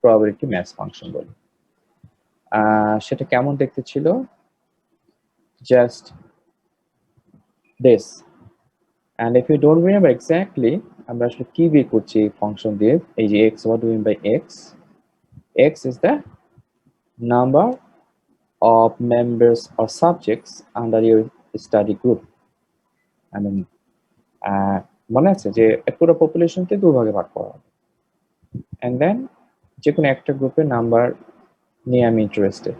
probability mass function বলি। সেটা কেমন দেখতে ছিল? Just this. And if you don't remember exactly, আমরা আসলে কি বের করছি এই ফাংশন দিয়ে, এই যে x, what do we mean by x? X is the number of members or subjects under your study group. I mean, মনে আছে যে পুরো পপুলেশনকে দুই ভাগে ভাগ করা হবে, and then যে কোনো একটা গ্রুপের নাম্বার নিয়ে আমি ইন্টারেস্টেড।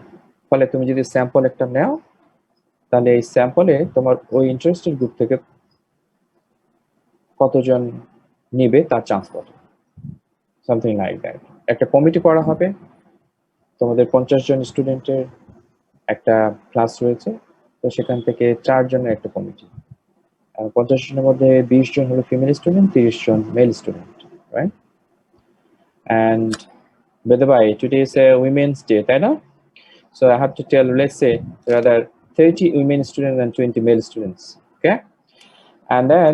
ফলে তুমি যদি স্যাম্পল একটা নাও, তাহলে এই স্যাম্পলে তোমার ওই ইন্টারেস্টেড গ্রুপ থেকে কতজন নিবে তার চান্স কত, সামথিং লাইক দ্যাট। একটা কমিটি করা হবে, তোমাদের 50 জন স্টুডেন্টের একটা ক্লাস রয়েছে, তো সেখান থেকে 4 জনের একটা কমিটি, 50 জনের মধ্যে 20 জন হলো ফিমেল স্টুডেন্ট, 30 জন male student, right? And by the way, today is a women's day, তাই না? So I have to tell, let's say rather 30 women students and 20 male students, okay? And then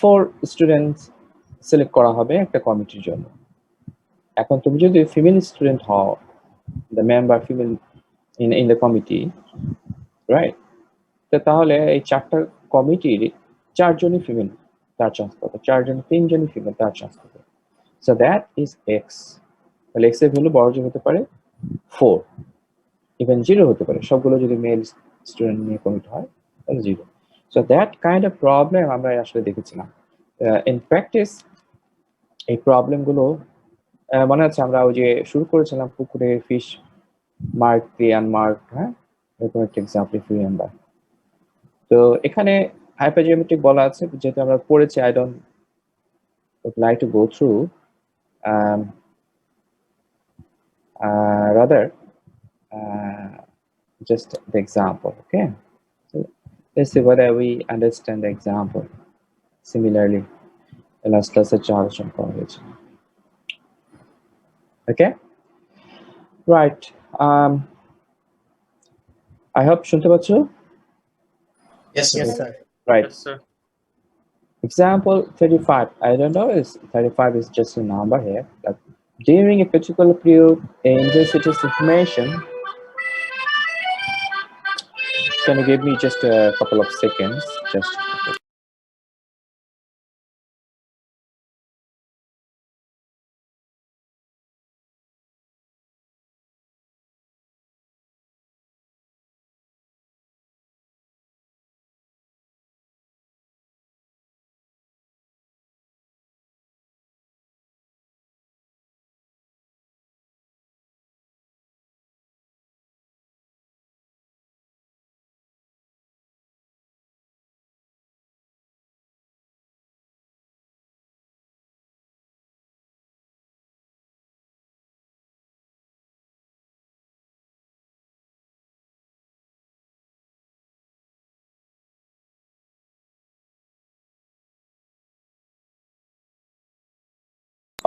4 students select করা হবে একটা কমিটির জন্য। এখন তুমি যদি ফিমেল স্টুডেন্ট হও, the member female in the committee, right? তো তাহলে এই 4টা কমিটির 4 জনই ফিমেল, তার চান্স কত? 4 জন 3 জনই ফিমেল, তার চান্স কত? So that is x. তাহলে x এর ভ্যালু বড় যে হতে পারে 4, even 0 হতে পারে, সবগুলো যদি মেল স্টুডেন্ট নিয়ে কমিট হয় তাহলে 0. So that kind of problem আমরা আসলে দেখেছিলাম। In practice এই প্রবলেম গুলো মনে আছে আমরা ওই যে শুরু করেছিলাম পুকুরে ফিশ মার্ক দিয়ে আনমার্ক, হ্যাঁ, এরকম একটা এক্সাম্পল ইফ ইউ রিমেম্বার। তো এখানে হাইপারজিওমেট্রিক বলা আছে, যেহেতু আমরা পড়েছি, I don't would like to go through, rather just the example, okay? So let's see whether we understand the example. Similarly, last class আলোচনা করা হয়েছে, okay? Right. I hope শুনতে পাচ্ছ? Yes, sir. Yes, sir. Right. Yes, sir. Example 35. I don't know if 35 is just a number here. But during a particular period, a university's information. Can you give me just a couple of seconds? Just.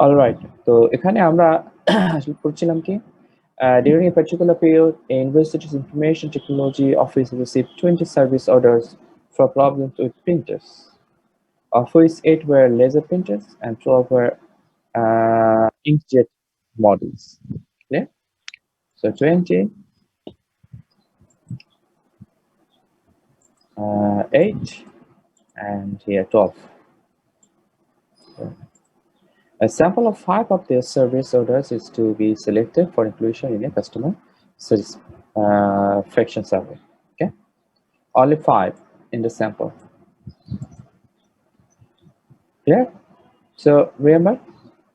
All right. তো এখানে আমরা করছিলাম কি, during a particular period, a university's information technology office received 20 service orders for problems with printers, of which 8 were laser printers and 12 were inkjet models. Okay, so 20, 8, and here 12. A sample of 5 of their service orders is to be selected for inclusion in a customer satisfaction survey. Okay, only 5 in the sample. Yeah. So remember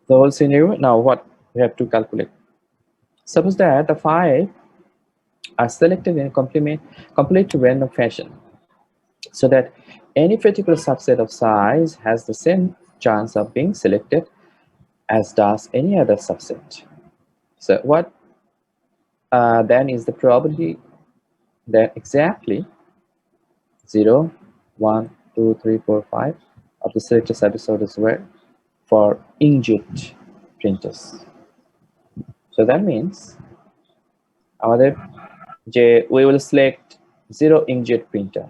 the whole scenario. Now what we have to calculate? Suppose that the 5 are selected in complete random fashion, so that any particular subset of size has the same chance of being selected as does any other subset. So what then is the probability that exactly 0, 1, 2, 3, 4, 5 of the selected service orders were for inkjet printers. So that means we will select 0 inkjet printer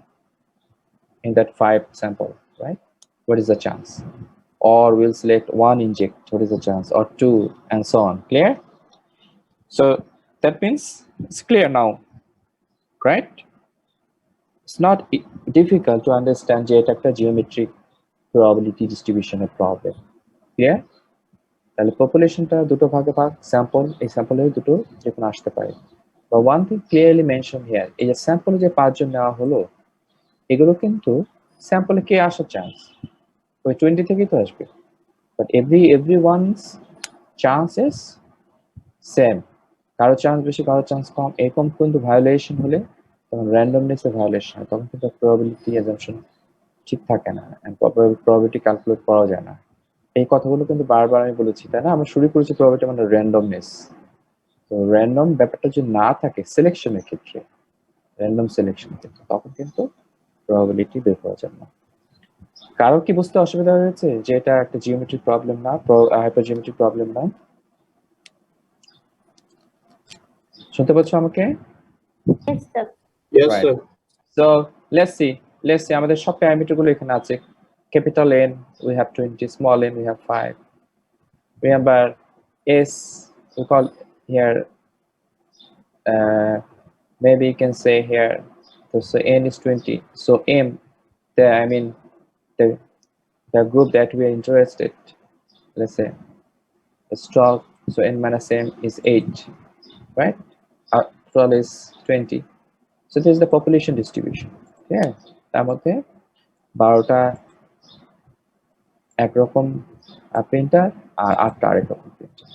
in that 5 sample, right? What is the chance? or we'll select one inject, what is the chance, or two, and so on. Clear? So that means it's clear now, right? It's not difficult to understand যে এটা একটা geometric probability distribution এর problem. Clear? তাহলে পপুলেশনটা দুটো ভাগে ভাগ, sample, এই স্যাম্পলের দুটো যে কোনো আসতে পারে। বা one thing clearly mention here, এই যে স্যাম্পলে যে 5 জন নেওয়া হলো, এগুলো কিন্তু স্যাম্পলে কে আসার চান্স ওই 20 থেকেই তো আসবে, but everyone's chance is same. কারো চান্স বেশি, কারো চান্স কম, এরকম কিন্তু ভায়োলেশন হলে তখন র্যান্ডমনেসের ভায়োলেশন হয়, তখন কিন্তু প্রবাবিলিটি অ্যাজাম্পশন ঠিক থাকে না, প্রবাবিলিটি ক্যালকুলেট করা যায় না। এই কথাগুলো কিন্তু বারবার আমি বলেছি, তাই না? আমরা শুরু করেছি প্রবাবিলিটি মানে র্যান্ডমনেস। তো র্যান্ডম ব্যাপারটা যদি না থাকে সিলেকশনের ক্ষেত্রে, র্যান্ডম সিলেকশনের ক্ষেত্রে, তখন কিন্তু প্রবাবিলিটি বের করা যাবে না। কারো কি বুঝতে অসুবিধা হয়েছে যে এটা একটা জিওমেট্রিক প্রবলেম না, হাইপারজিওমেট্রিক প্রবলেম না? শুনতে পাচ্ছ আমাকে? Yes, sir. Yes, Right. sir. So let's see আমাদের সব প্যারামিটার গুলো এখানে আছে। Capital N we have 20, small n we have 5. Remember S we call here maybe you can say here, so n is 20, so M, I mean the group that we are interested, let's say it's 12, so n minus m is 8, right? 12 is 20, so this is the population distribution. Yeah, তার মধ্যে 12টা একরকম printer আর 8টা আরেক রকম printer.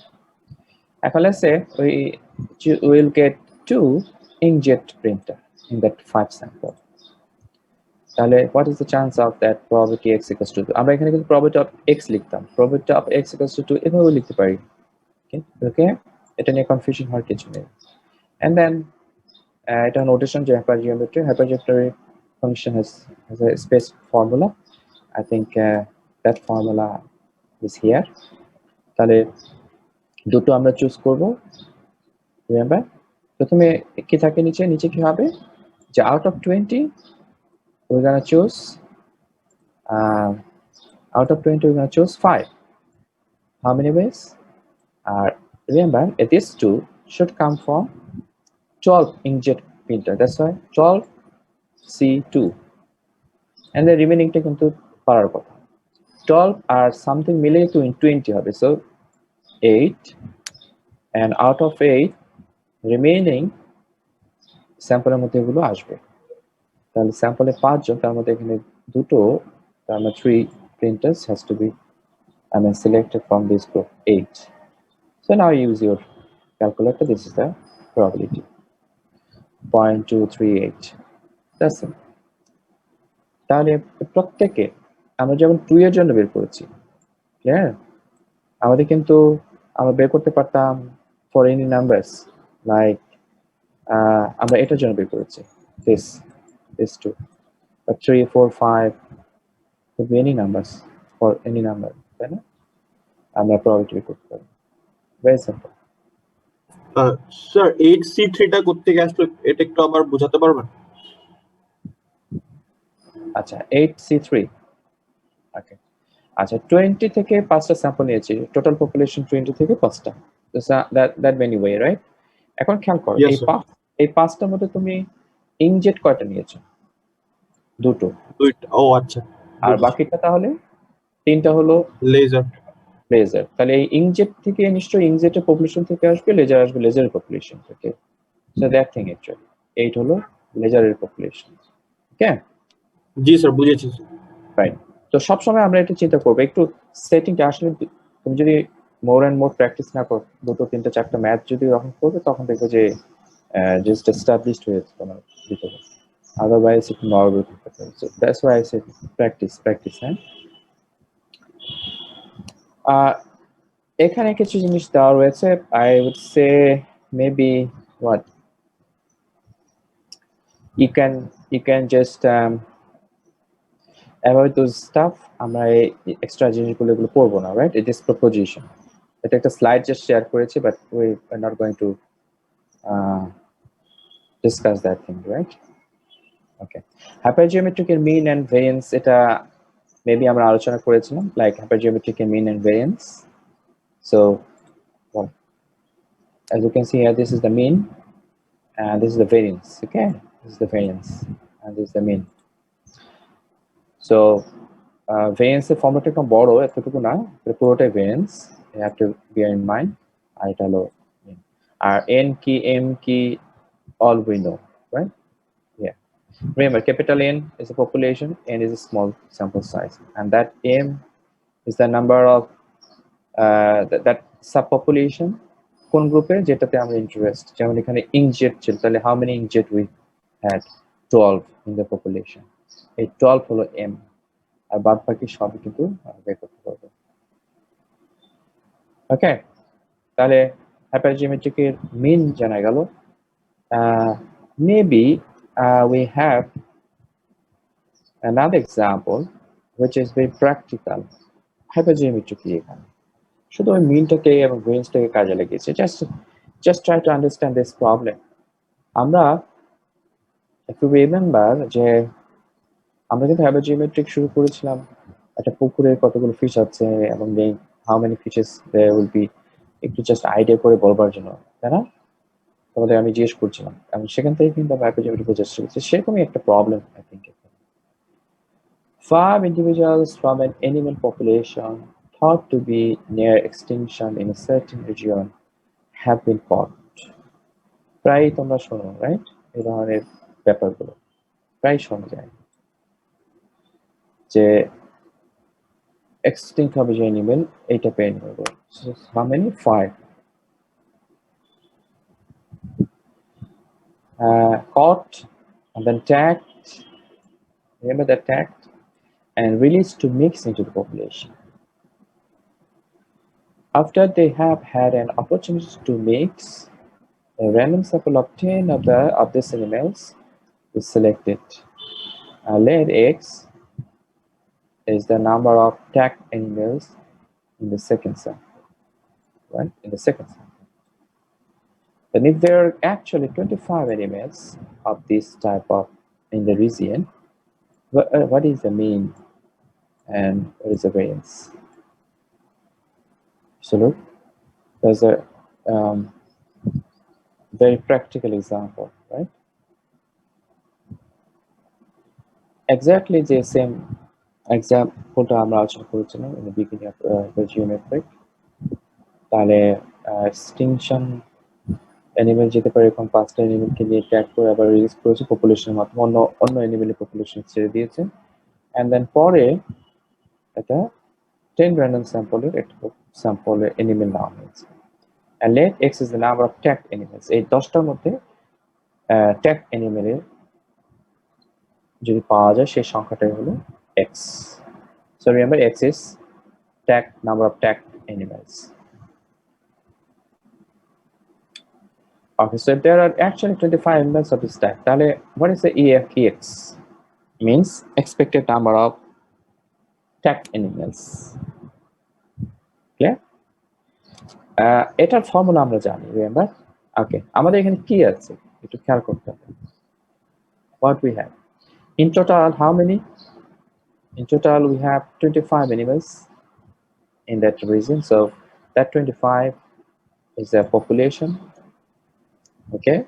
এখন let's say we will get 2 inkjet printer in that 5 sample. তাহলে what is the chance of that probability x equals to 2? আমরা এখানে কিন্তু probability of x লিখতাম, probability of x equals to 2 এভাবে লিখতে পারি। ওকে, এটা নিয়ে কনফিউশন হওয়ার কিছু নেই। and then এটা নোটেশন যে hypergeometry function has a specific formula. I think that formula is here. তাহলে দুটো আমরা চুজ করব। রিমেম্বার প্রথমে কি থাকে, নিচে কি হবে যে out of 20 we're gonna choose out of 20 we're gonna choose 5. How many ways? Remember these two should come from 12 inkjet printer, that's why 12 C2, and the remaining টা কিন্তু পারার কথা। 12 আর something মিলে তো 20 হবে, so 8, and out of 8 remaining স্যাম্পলের মধ্যে এগুলো আসবে। তাহলে স্যাম্পলে 5 জন, তার মধ্যে এখানে দুটো, তার মানে 3 printers has to be selected from this group 8. So now use your calculator. This is the probability 0.238. That's it. তাহলে প্রত্যেকে আমরা যেমন 2 এর জন্য বের করেছি, ক্লিয়ার? আমাদের কিন্তু আমরা বের করতে পারতাম for any numbers, like আমরা এটার জন্য বের করেছি this two, but 3, 4, 5 could be any numbers, for any number, তাই না? আমরা probability বের করতে পারি, very simple. Sir, 8C3 টা করতে গিয়ে আসলে এটা একটু আবার বোঝাতে পারবেন? আচ্ছা 8C3, ওকে। আচ্ছা 20 থেকে 5টা স্যাম্পল নিয়েছি, টোটাল পপুলেশন 20 থেকে 5টা, that many way, right? এখন খেয়াল করো, Yes, sir. এই 5টার মধ্যে তুমি ইনজেক্ট কয়টা নিয়েছো? দুটো। দুইটা, ও আচ্ছা। আর বাকিটা তাহলে 3টা হলো লেজার। লেজার। তাহলে এই ইনজেট থেকে নিশ্চয়ই ইনজেটের পপুলেশন থেকে আসবে, লেজার আসবে লেজারের পপুলেশন থেকে। সো দ্যাট থিং অ্যাকচুয়ালি 8 হলো লেজারের পপুলেশন। ওকে, জি স্যার, বুঝেছি। রাইট। তো সবসময় আমরা এটা চিন্তা করবো, একটু সেটিংটা আসলে তুমি যদি মোর অ্যান্ড মোর প্র্যাকটিস না করো, 2, 3, 4টা ম্যাথ যদি যখন করবে তখন দেখবে যে জাস্ট এস্টাবলিশড হয়েছে তোমার ভিতরে, আদারওয়াইজ একটু নর্মাল থাকতে পারে। So that's why I say practice. হ্যাঁ, এখানে কিছু জিনিস দেওয়া রয়েছে, I would say maybe what you can just avoid those stuff. আমরা এই এক্সট্রা জিনিসগুলো এগুলো পড়বো না, রাইট? ইট ইজ প্রপোজিশন, এটা একটা স্লাইড জাস্ট শেয়ার করেছি, but we are not going to discuss that thing, right? Okay, hypergeometric এর মিন এন্ড ভেরিয়েন্স, এটা maybe আমরা আলোচনা করেছিলাম like hypergeometric mean and variance. So well, as you can see here, this is the mean and this is the variance. Okay, this is the variance and this is the mean. So variance এর ফর্মটা একটু বড়, এতটুকু না, পুরোটাই variance, you have to bear in mind. আর এটা হলো mean. আর n কি m কি all we know, right? Yeah, remember capital N is a population, n is a small sample size, and that m is the number of that subpopulation কোন গ্রুপে যেটাতে আমরা interest, যেমন এখানে ইনজেট ছিল, তাহলে how many injet we had? 12 in the population. এই 12 হলো m, আর বাদ বাকি সবই কিন্তু বের করতে পারবো। ওকে, তাহলে hypergeometric এর মিন জানা গেল। Maybe we have another example which is very practical. Hypergeometric এখানে শুধু ওই মিনটাকে এবং ভেরিয়েন্সটাকে কাজে লাগিয়েছে। just try to understand this problem. আমরা if you remember যে আমরা কিন্তু hypergeometric শুরু করেছিলাম একটা পুকুরে কতগুলো ফিশ আছে এবং how many fishes there will be, একটু জাস্ট আইডিয়া করে বলবার জন্য, তাই না? তোমাদের আমি জিজ্ঞেস করছিলাম এবং সেখান থেকে কিন্তু আমরা hypergeometric চেষ্টা করছি। সেরকমই একটা problem I think. 5 individuals from an animal population thought to be near extinction in a certain region have been caught. প্রায় তোমরা শোনো, রাইট? এই ধরনের ব্যাপারগুলো প্রায় শোনা যায় যে extinct হবে যে অ্যানিমেল, এইটা পেয়ে নেব। How many? 5. Caught and then tagged, remember that tagged, and released to mix into the population. After they have had an opportunity to mix, a random sample of 10 of these animals is selected. Let X is the number of tagged animals in the second sample, right? In the second sample. And if there are actually 25 animals of this type of in the region, what is the mean and what is the variance? So look, there's a very practical example, right? Exactly the same example আমরা আলোচনা করেছিলাম in the beginning of geometric. তাহলে extinction animal যেতে পারে, এরকম 5টা অ্যানিমেলকে নিয়ে tag করে আবার রিলিজ করেছে পপুলেশনের মাধ্যমে, অন্য অ্যানিমেলের পপুলেশন ছেড়ে দিয়েছে, and then পরে এটা 10 random স্যাম্পলের একটা স্যাম্পলের অ্যানিমেল নেওয়া হয়েছে, and let X is the number of tagged animals. এই 10টার মধ্যে tagged অ্যানিমেলের যদি পাওয়া যায় সেই সংখ্যাটাই হলো X. So remember X is tagged number of tagged animals. Okay, so if there are actually 25 animals of this tag, তাহলে what is the EX? Means expected number of tagged animals. Clear? এটার formula আমরা জানি, remember? Okay, আমাদের এখানে কি আছে একটু খেয়াল করতে হবে। What we have in total, how many? In total we have 25 animals in that region, so that 25 is the population. Okay,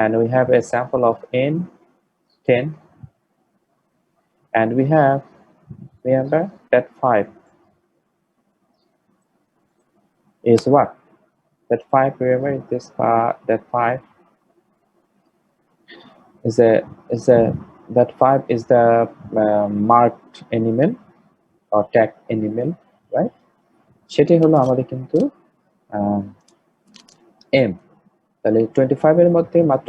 and we have a sample of n 10, and we have, remember that 5 is what? That 5, remember this that 5 is that 5 is the marked animal or tagged animal, right? সেটাই হলো আমাদের কিন্তু m. তাহলে 25 এর মধ্যে মাত্র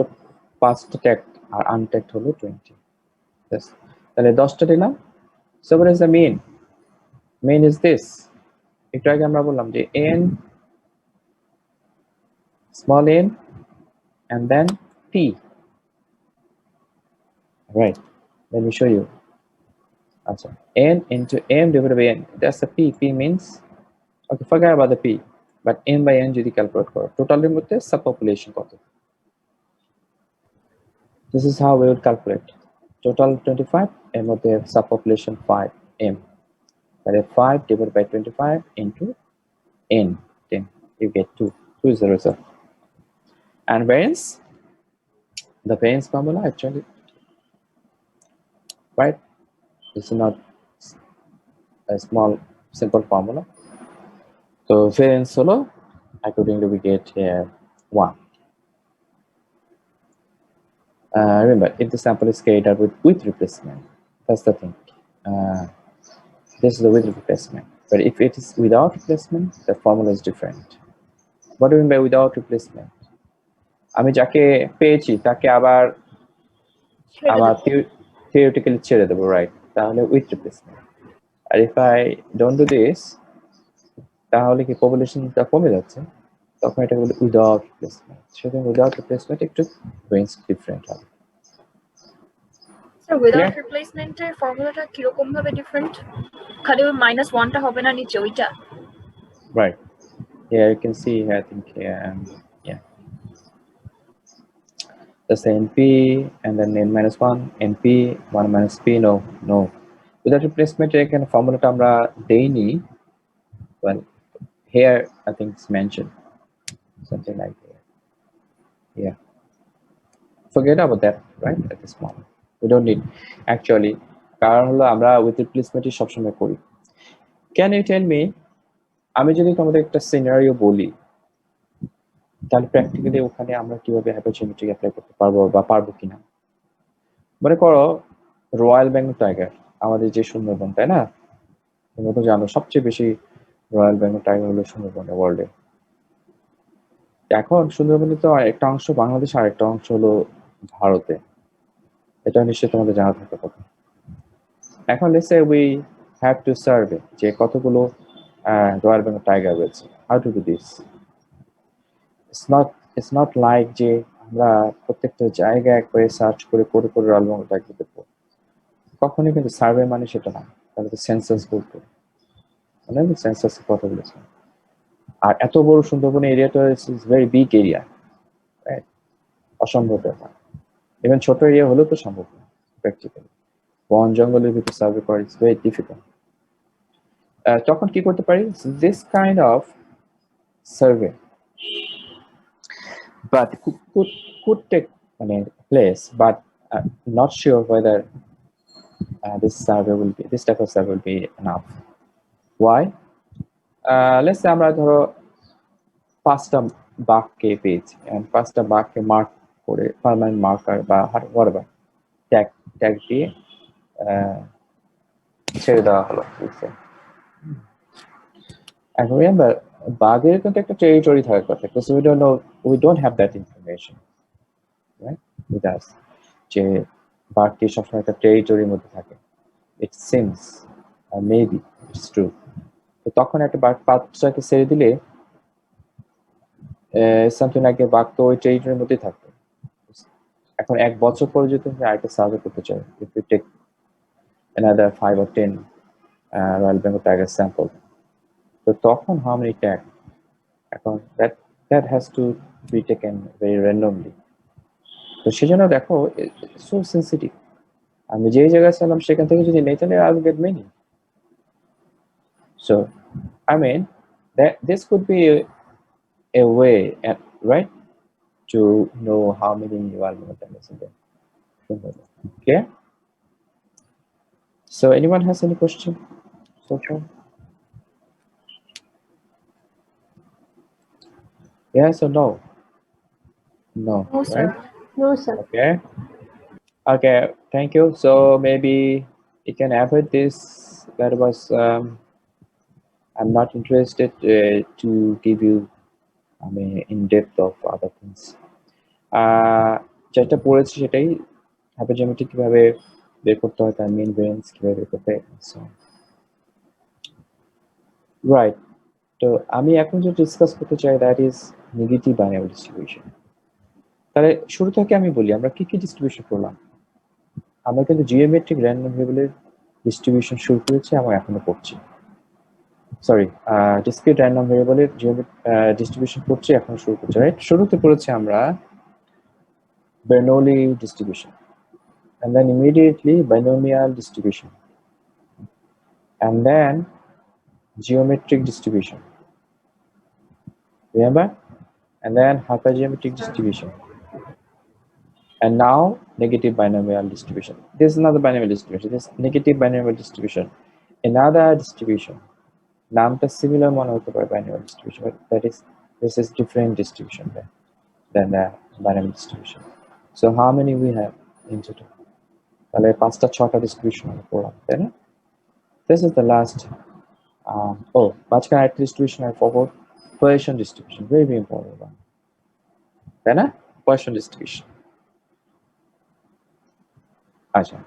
5টা tagged আর আনট্যাগড হলো 20। তাহলে 10টা দিলাম। So what is the mean? Mean is this. একটু আগে আমরা বললাম যে n small n and then p. Right, let me show you. Achha, n into m divided by n, that's the p. P means, okay, forget about the p, but n by n যদি calculate করো টোটালের মধ্যে সাবপপুলেশন কত, this is how we would calculate total 25 এর মধ্যে সাবপপুলেশন 5, m. তাহলে 5 divided by 25 into n, 10. You get 2. 2 is the result. And variance, the variance formula actually, right? This is not a small simple formula. So variance solo, accordingly we get here 1. Remember, if the sample is carried out with replacement, that's the thing. This is the with replacement. But if it is without replacement, the formula is different. What do you mean by without replacement? আমি যাকে পেয়েছি তাকে আবার আমার theoretically ছেড়ে দেবো, right? তাহলে with replacement. R if I don't do this, তাহলে কি পপুলেশনটা কমে যাচ্ছে, তখন এটা বলে উইদাউট রিপ্লেসমেন্ট। সুতরাং উইদাউট রিপ্লেসমেন্ট একটু রেঞ্জ ডিফারেন্ট হবে। স্যার উইদাউট রিপ্লেসমেন্টের ফর্মুলাটা কিরকম ভাবে ডিফারেন্ট? খালি ওই -1টা হবে না নিচে ওইটা? Right. Yeah, you can see here, I think, yeah. The same NP and then n-1, NP, 1 minus P, no. Without replacement, এখানে ফর্মুলাটা আমরা দেইনি. Well, here I think it's mentioned. Something like that. Yeah. Forget about that, right? At this moment. We don't need actually, কারণ হলো আমরা with replacement সবসময় করি। Can you tell me, আমি যদি তোমাদের একটা সিনারিও বলি, তাহলে প্র্যাকটিক্যালি ওখানে আমরা কিভাবে হাইপারজিওমেট্রিক অ্যাপ্লাই করতে পারবো বা পারবো কিনা? মনে করো রয়্যাল বেঙ্গল টাইগার, আমাদের যে সুন্দরবন, তাই না? তোমরা তো জানো সবচেয়ে বেশি রয়্যাল বেঙ্গল টাইগার হলো সুন্দরবনে ওয়ার্ল্ডে। এখন সুন্দরবনে তো একটা অংশ বাংলাদেশ আর একটা অংশ হলো ভারতে, এটা নিশ্চয়ই তোমাদের জানা থাকার কথা। এখন let's say we have to survey যে কতগুলো রয়্যাল বেঙ্গল টাইগার রয়েছে। How to do this? It's not like যে আমরা প্রত্যেকটা জায়গায় একবারে সার্চ করে রয়্যাল বেঙ্গল টাইগার দেখবো, কখনোই কিন্তু সার্ভে মানে সেটা না, তাহলে তো সেন্সাস বলতো, মানে সেন্সাসের কথা বলেছে। আর এত বড় সুন্দরবনের এরিয়াটা is very big area, right? অসম্ভব ব্যাপার। ইভেন ছোট এরিয়া হলেও তো সম্ভব না প্র্যাকটিক্যালি। বন জঙ্গলের ভিতরে সার্ভে করা ইজ ভেরি ডিফিকাল্ট। তখন কি করতে পারি? This kind of survey, but could take place, but not sure whether this type of survey will be enough. Why? Let's say আমরা ধরো 5টা বাঘকে পেয়েছি, and 5টা বাঘকে মার্ক করে পার্মানেন্ট মার্কার বা whatever ট্যাগ দিয়ে ছেড়ে দেওয়া হলো। And remember, বাঘের কিন্তু একটা টেরিটরি থাকার কথা, because we don't have that information, right, with us, যে বাঘটি সবসময় একটা টেরিটরির মধ্যে থাকে। It seems, or maybe it's true. তো তখন একটা বাঘ 5টাকে ছেড়ে দিলে something like a বাঘ তো ওই টেরিটরির মধ্যেই থাকবে। এখন 1 বছর পরে যদি আরেকটা সার্ভে করতে চাই, if we take another 5 or 10 Royal Bengal tiger sample, তো তখন how many tag? এখন that has to be taken very randomly. তো সেজন্য দেখো so sensitive, আমি যে জায়গায় ছিলাম সেখান থেকে যদি নেই তাহলে I will get many. So I mean that this could be a way, right, to know how many Royal Bengal tigers in there. Okay. So anyone has any question so far? Yes or no? No, No, sir. right? No, sir. Okay, thank you. So maybe you can avoid this. That was I'm not interested to give you in depth of other things. যেটা পড়েছি সেটাই, হাইপারজিওমেট্রি কিভাবে বের করতে হয়, তার main variance কিভাবে বের করতে হয়, রাইট। তো আমি এখন যেটা ডিসকাস করতে চাই that is negative binary distribution. তাহলে শুরু থেকে আমি বলি আমরা কি কি ডিস্ট্রিবিউশন করলাম। আমরা কিন্তু জিওমেট্রিক র্যান্ডম ভেরিয়েবলের ডিস্ট্রিবিউশন শুরু করেছি এবং এখনো করছি। সরি, ডিসক্রিট র্যান্ডম ভেরিয়েবলের ডিস্ট্রিবিউশন করছি, এখনো শুরু করছি, রাইট? শুরুতে করেছি আমরা Bernoulli distribution, and then immediately binomial distribution. and then geometric distribution. Remember? And then hypergeometric distribution. And now negative binomial distribution. This is not the binomial distribution. This is negative binomial distribution. Another distribution. Naamta similar one hote pare binomial distribution, but this is different distribution than the binomial distribution. So how many we have in total? তাহলে 5টা 6টা distribution আমরা পড়লাম, তাই না? This is the last. মাঝখানে আরেকটা distribution I forgot. Poisson distribution, very very important one. তাই না? Poisson distribution. আচ্ছা,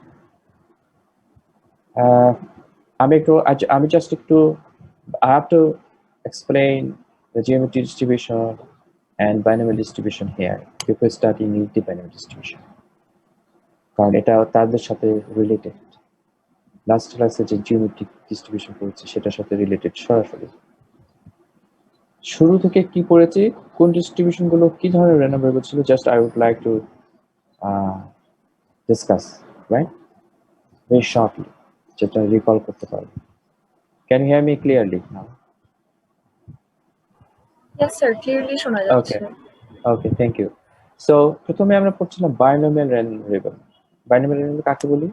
আমি just একটু I have to explain the geometry distribution and binomial distribution here before studying the binomial distribution. কারণ এটা তাদের সাথে রিলেটেড। লাস্ট ক্লাসে যে জিওমেট্রিক ডিস্ট্রিবিউশন করেছি সেটার সাথে রিলেটেড সরাসরি। শুরু থেকে কি পড়েছি, কোন ডিস্ট্রিবিউশন গুলো কি ধরনের র্যান্ডম ভেরিয়েবল ছিল, just I would like to discuss, right, very shortly, যেটা রিকল করতে পারবো। Can you hear me clearly now? Yes, sir. Clearly শোনা যাচ্ছে। Okay, thank you. So প্রথমে আমরা পড়ছিলাম binomial random variable. Binomial random কাকে বলি?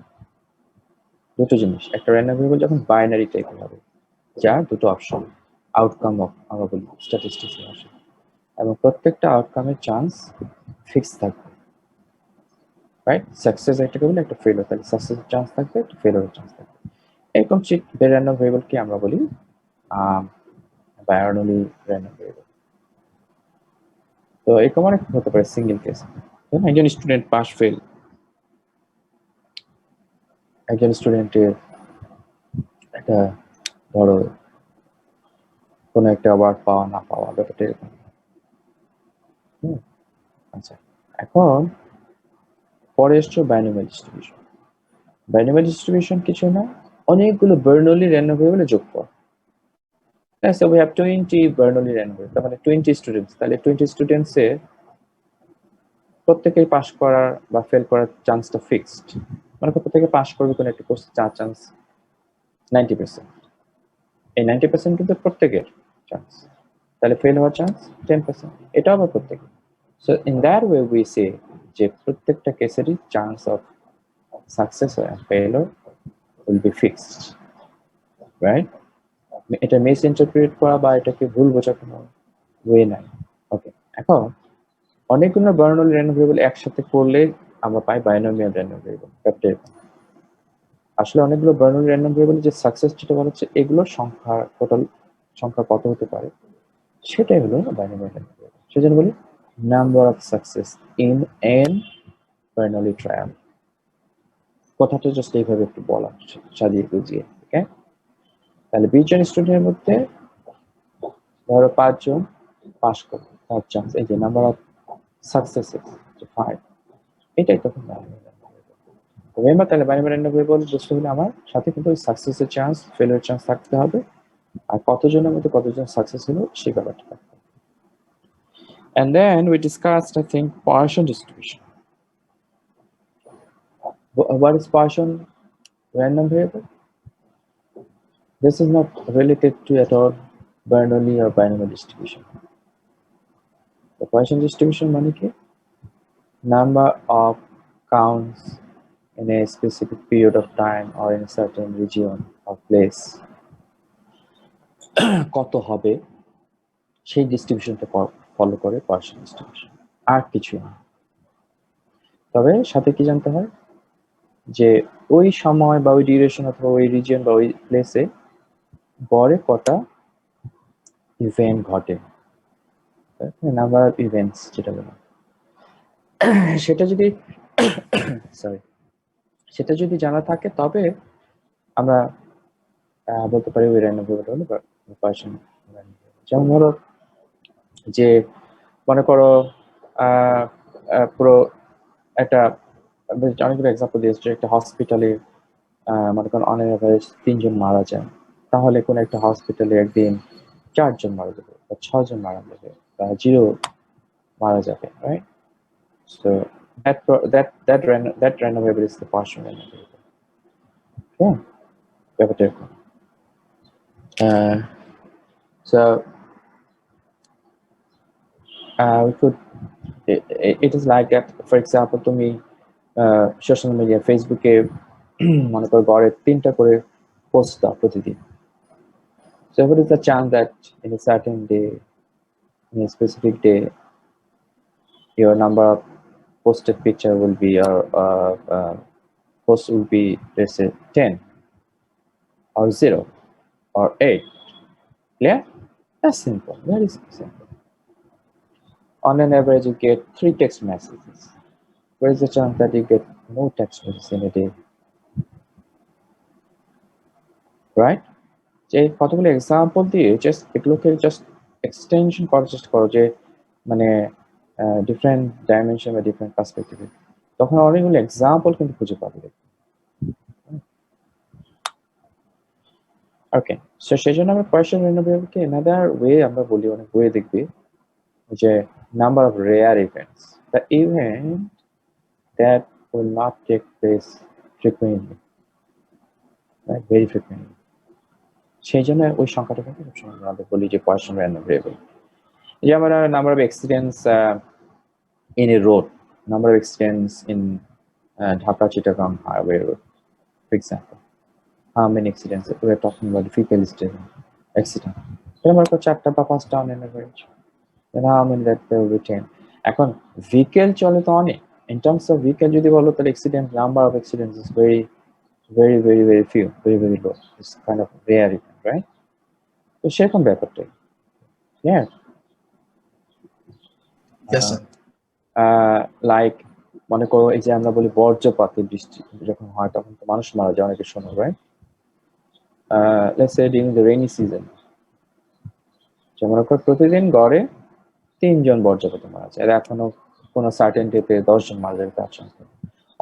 দুটো জিনিস, একটা র্যান্ডম ভেরিয়েবল যখন বাইনারি টাইপের হবে, যার দুটো অপশন, আউটকাম আমরা বলি স্ট্যাটিস্টিক্স ভাষায়, এবং প্রত্যেকটা আউটকামের চান্স ফিক্স থাকবে, রাইট? সাকসেস একটাকে বলি, একটা ফেলিওর, তাহলে সাকসেসের চান্স থাকবে, একটা ফেলিওরের চান্স থাকবে। এরকম র্যান্ডম ভেরিয়েবলকে আমরা বলি বায়ার্নলি র্যান্ডম ভেরিয়েবল। তো এরকম অনেক হতে পারে সিঙ্গেল কেস, একজন স্টুডেন্ট পাস ফেল, একজন স্টুডেন্টের একটা ধরো কোনো একটা অ্যাওয়ার্ড পাওয়া না পাওয়া, ব্যাপারটা এরকম। আচ্ছা, এখন পরে এসছো বাইনোমিয়াল ডিস্ট্রিবিউশন। বাইনোমিয়াল ডিস্ট্রিবিউশন কিছু না, অনেকগুলো বার্নলি র্যান্ডম ভেরিয়েবলে যোগ কর। So we have 20 Burnley random variable, তার মানে 20 স্টুডেন্টস, তাহলে 20 স্টুডেন্টসে প্রত্যেকেই পাস করার বা ফেল করার চান্সটা ফিক্সড। মানে প্রত্যেকে পাস করবে কোনো একটা কোর্স, চান্স 90%। এই 90% কিন্তু প্রত্যেকের চান্স, তাহলে ফেল হওয়ার চান্স 10%, এটা আবার প্রত্যেকের। So in that way we say যে প্রত্যেকটা কেসেরই চান্স অফ সাকসেস আর failure will be fixed, right? এটা মিস ইন্টারপ্রিট করা বা এটাকে ভুল বোঝা কোনো ওয়ে নাই। ওকে, এখন অনেকগুলো বার্নলি র্যান্ডম ভেরিয়েবল একসাথে করলে আমরা পাই বাইনোমিয়াল র্যান্ডম ভেরিয়েবল। আসলে অনেকগুলো বার্নলি র্যান্ডম ভেরিয়েবল যে সাকসেস যেটা বলা হচ্ছে, এগুলোর সংখ্যা, টোটাল সংখ্যা কত হতে পারে সেটাই হলো বাইনোমিয়াল র্যান্ডম ভেরিয়েবল। সেজন্য বলি number of success in an Burnley trial. কথাটা জাস্ট এইভাবে একটু বলা, সাজিয়ে গুজিয়ে। ওকে, তাহলে 20 জন স্টুডেন্টের মধ্যে ধরো 5 জন পাস করবে, তার চান্স, এই যে নাম্বার অফ সাকসেসেস 5, এটাই তখন রিমেম্বার। তাহলে বাইনোমিয়াল র্যান্ডম ভেরিয়েবল বুঝতে হলে আমার সাথে কিন্তু ওই সাকসেসের চান্স, ফেলিওর চান্স থাকতে হবে, আর কতজনের মধ্যে কতজন সাকসেস হলো সেই ব্যাপারটা থাকতে হবে। And then we discussed, I think, Poisson distribution. What is Poisson random variable? This is not related to at all Bernoulli or binomial distribution. The Poisson distribution মানে কি? Number of counts in a specific period of time or in a certain region or place কত হবে সেই ডিস্ট্রিবিউশনটা follow করে Poisson distribution, আর কিছু না। তবে সাথে কি জানতে হয় যে ওই সময় বা ওই ডিউরেশন অথবা ওই রিজিয়ন বা ওই প্লেসে গড়ে কটা ইভেন্ট ঘটে, নাম্বার অফ ইভেন্টস যেটা বলে, সেটা যদি সেটা যদি জানা থাকে তবে আমরা বলতে পারি ওই র্যান্ডম ভেরিয়েবল হলো Poisson র্যান্ডম ভেরিয়েবল। যেমন ধরো যে মনে করো পুরো একটা, অনেকগুলো এক্সাম্পল দিয়েছে, একটা হসপিটালে মনে করেন অন এভারেজ 3 জন মারা যায়, তাহলে কোন একটা হসপিটালে একদিন 4 জন মারা যাবে বা 6 জন মারা যাবে বা 0 মারা যাবে, right? So that random variable is the Poisson random variable. Okay, ব্যাপারটা এরকম। So we could it is like that. For example, তুমি সোশ্যাল মিডিয়া ফেসবুকে মনে করো গড়ে 3টা করে পোস্ট দাও প্রতিদিন। So what is the chance that in a certain day, in a specific day, your number of posted picture will be or posts will be, let's say, 10 or 0 or 8. Clear? That's simple, very simple. On an average, you get 3 text messages. Where is the chance that you get no text messages in a day? Right? যে কতগুলো example দিয়ে just এগুলোকে just extension করার চেষ্টা করো, যে মানে different dimension বা ডিফারেন্ট পার্সপেক্টিভে, তখন অনেকগুলো এক্সাম্পল কিন্তু খুঁজে পাবে। ওকে, সো সেই জন্য আমরা কোয়েশ্চেন রিনোভেবলকে অ্যানাদার ওয়ে আমরা বলি, অনেক ওয়ে দেখবি যে number of rare events, the event that will not take place frequently, very frequently. সেই জন্য ওই সংখ্যাটা কিন্তু সবসময় আমরা বলি যে কোয়েশ্চেন র্যান্ডম ভেরিয়েবল। যে আমরা number of accidents in a road, number of accidents in Dhaka Chittagong highway road, for example. How many accidents? We're talking about vehicle accident. Remember, chapter বা 5টা on an average. Then how many that they will retain? এখন vehicle চলে তো অনেক। In terms of vehicle যদি বলো তাহলে accident, number of accidents is very few, very low. It's kind of rare event, right? তো সেরকম ব্যাপারটাই। Yeah. Yes, sir. লাইক মনে করো এই যে আমরা বলি বর্জ্যপাতে বৃষ্টি যখন হয় তখন তো মানুষ মারা যায়, অনেকে শোনো, right? Let's say during the rainy season, যে মনে করো প্রতিদিন গড়ে 3 জন বর্জ্যপাতে মারা যায়, আর এখনো কোনো সার্টেন ডেতে 10 জন মারা যাবে তার সঙ্গে।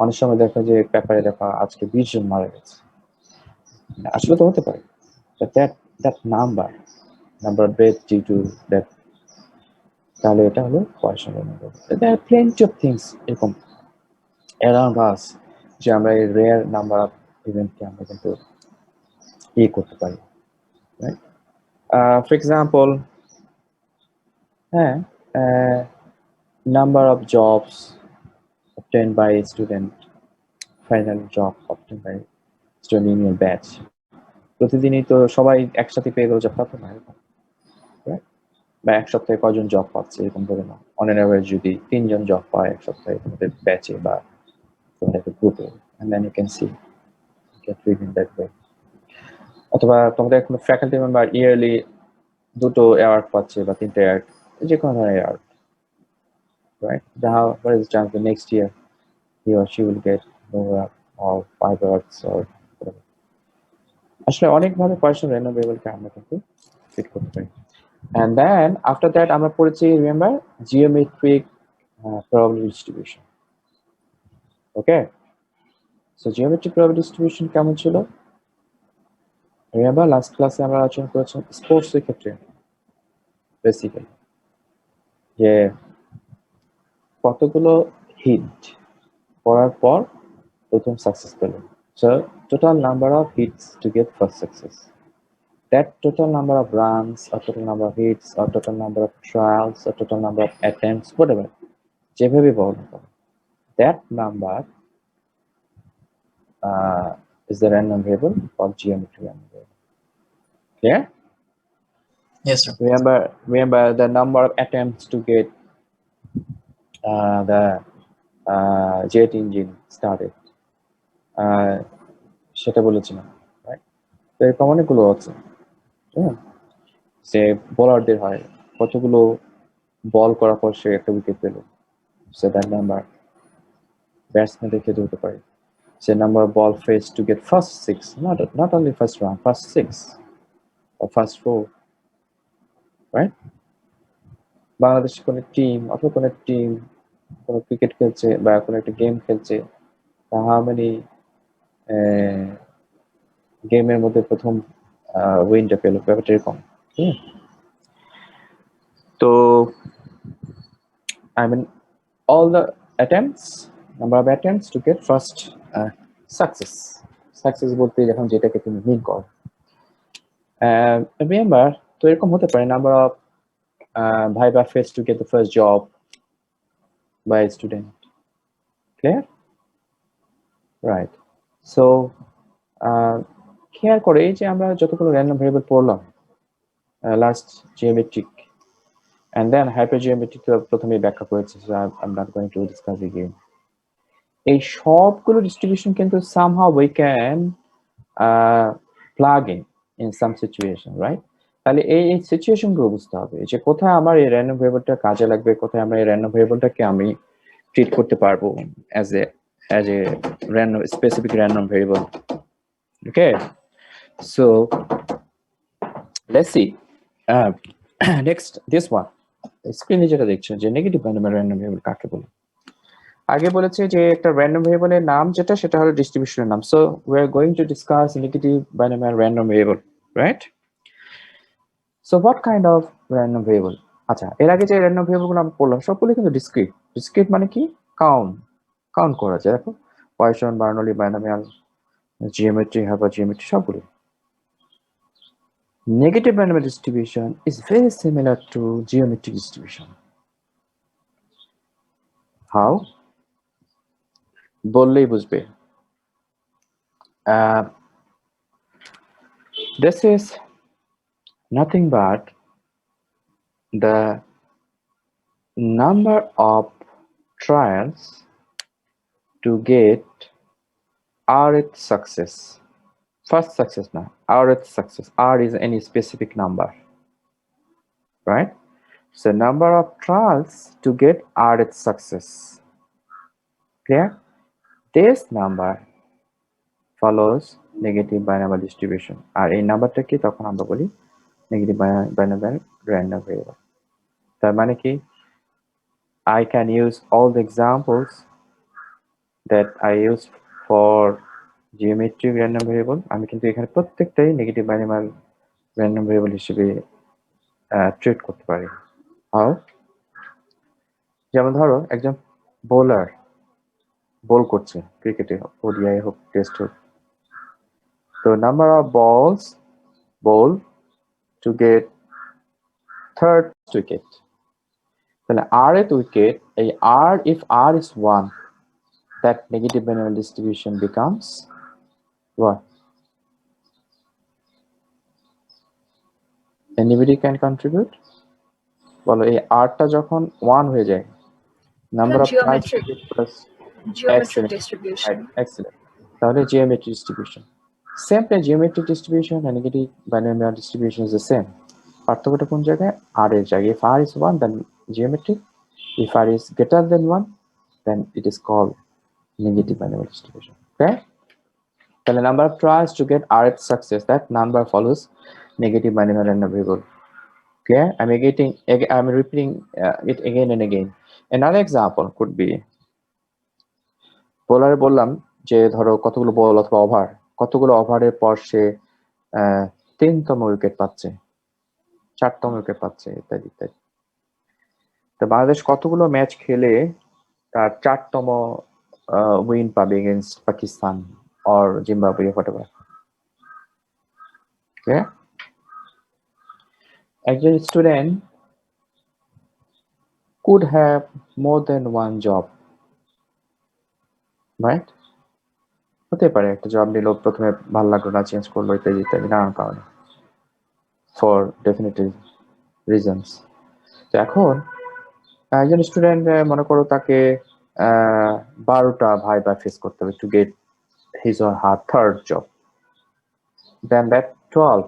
অনেক সময় দেখা যে পেপারে দেখা আজকে 20 জন মারা গেছে, আসলে তো হতে পারে, that number of deaths due to that, তাহলে এটা হলো question রিনোভেবল। There are plenty of things এরকম around us যে আমরা এই রেয়ার নাম্বার অফ ইভেন্টকে আমরা কিন্তু করতে পারি, রাইট? ফর এক্সাম্পল, হ্যাঁ, number of jobs obtained by a student, final job obtained by student in your batch, প্রতিদিনই তো সবাই একসাথে পেয়ে গেল জব, তা তো না, রাইট? বা এক সপ্তাহে কজন জব পাচ্ছে এরকম ধরে না, অন এন অ্যাভারেজ যদি 3 জন জব পায় এক সপ্তাহে তোমাদের ব্যাচে বা তোমাদের একটা গ্রুপে, and then you can see get within that way. অথবা তোমাদের কোনো ফ্যাকাল্টি মেম্বার ইয়ারলি 2টো অ্যাওয়ার্ড পাচ্ছে বা 3টে অ্যাওয়ার্ড, যে কোনো ধরনের award, right? What is the chance the next year he or she will get over or 5 awards or whatever? আসলে অনেকভাবে কোয়েশ্চেন রিনোভেবলকে আমরা কিন্তু ফিট করতে পারি। And then after that আমরা পড়েছি, রিমেম্বার, জিওমেট্রিক প্রবাবিলিটি ডিস্ট্রিবিউশন। ওকে, সো জিওমেট্রিক প্রবাবিলিটি ডিস্ট্রিবিউশন কেমন ছিল? রিমেম্বার লাস্ট ক্লাসে আমরা আলোচনা করেছি স্পোর্টসের ক্ষেত্রে বেসিক্যালি যে কতগুলো হিট করার পর প্রথম সাকসেস পেল। So total number of hits to get first success, that total number of runs or total number of hits or total number of trials or total number of attempts, whatever, যেভাবে বলো না কেন, that number is the random variable called geometry random variable. Clear? Yes, sir. Remember the number of attempts to get the jet engine started, সেটা বলেছিলাম, right? তো এরকম অনেকগুলো আছে, যে বোলারদের হয় কতগুলো বল করার পর সে একটা উইকেট পেল, সে দ্যাট নাম্বার ব্যাটসম্যানদের ক্ষেত্রে হতে পারে। Say number of ball face to get first 6, not only first round, first 6 or first 4, right? Bangladesh কোনো টিম অথবা কোনো টিম কোনো ক্রিকেট খেলছে বা কোনো একটা গেম খেলছে, হাউ মেনি গেমের মধ্যে প্রথম উইনটা পেল, ব্যাপারটা এরকম। তো I mean all the attempts, number of attempts to get first success বলতে যখন যেটাকে তুমি মিন করো, রিমেম্বার, তো এরকম হতে পারে number of viva face to get the first job by student. Clear? Right. So খেয়াল করে এই যে আমরা যতগুলো র্যান্ডম ভেরিয়েবল পড়লাম last geometric and then hypergeometric প্রথমে ব্যাখ্যা করেছি, so I'm not going to discuss again. এই সবগুলো ডিস্ট্রিবিউশন কিন্তু somehow we can plug in some situation, right? তাহলে এই সিচুয়েশন গুলো বুঝতে হবে যে কোথায় আমার এই র্যান্ডম ভেরিয়েবলটা কাজে লাগবে, কোথায় আমরা এই র্যান্ডম ভেরিয়েবলটাকে আমি ট্রিট করতে পারবো as a random specific random variable. Okay, so let's see. Next, this one. স্ক্রিনে যেটা দেখছেন যে নেগেটিভ র্যান্ডম ভেরিয়েবল কাকে বলে। আগে বলেছে যে একটা র্যান্ডম ভেরিয়েবলের নাম যেটা সেটা হলো ডিস্ট্রিবিউশনের নাম। So we are going to discuss negative binomial random variable, right? So what kind of random variable? আচ্ছা, এর আগে যে র্যান্ডম ভেরিয়েবলগুলো আমরা পড়লাম সবগুলো কিন্তু ডিসক্রিট। ডিসক্রিট মানে কি? কাউন্ট করা যায়। দেখো পয়সন, বার্নলি, বাইনোমিয়াল, জিওমেট্রি, হাইপারজিওমেট্রি সবগুলো। Negative binomial distribution is very similar to geometric distribution. How? বললেই বুঝবে। This is nothing but the number of trials to get rth success. First success now, rth success. R is any specific number, right? So number of trials to get rth success. Clear? This number follows negative binomial distribution. আর এই নাম্বারটা কি তখন আমরা বলি negative binomial random variable. তার মানে কি I can use all the examples that I use for geometric random variable. আমি কিন্তু এখানে প্রত্যেকটাই নেগেটিভ binomial random variable হিসেবে ট্রিট করতে পারি। How? যেমন ধরো একজন বোলার বল করছে ক্রিকেটে, ওডিআই হোক টেস্ট হোক, তো number of ball to get third wicket, তাহলে rth উইকেট, এই r, if r is 1, that negative binomial distribution becomes what? Anybody can contribute? বলো এই r টা যখন 1 হয়ে যায়, number of Geometric. Plus Geometric distribution. Excellent, তাহলে geometric distribution. Same time geometric distribution and negative binomial distribution is the same. পার্থক্যটা কোন জায়গায়? r এর জায়গায়। If r is 1, then geometric. If r is greater than 1, then it is called negative binomial distribution. Okay? তাহলে number of tries to get rth success, that number follows negative binomial random variable. Okay? I'm repeating it again and again. Another example could be বোলারে বললাম যে ধরো কতগুলো বল অথবা over, কতগুলো ওভারের পর সে 3তম wicket পাচ্ছে, 4তম উইকেট পাচ্ছে, ইত্যাদি ইত্যাদি। তো বাংলাদেশ কতগুলো ম্যাচ খেলে তার 4তম উইন পাবে against Pakistan or Zimbabwe or whatever? Okay? একজন student could have more than one job, right? হতে পারে একটা জব নিল, প্রথমে ভালো লাগলো না, চেঞ্জ করলো, ইত্যাদি ইত্যাদি নানান কারণে, ফর ডেফিনেটলি রিজনস। তো এখন একজন স্টুডেন্ট মনে করো তাকে 12টা ভাইবা ফেস করতে হবে to get his or her third job. Then that 12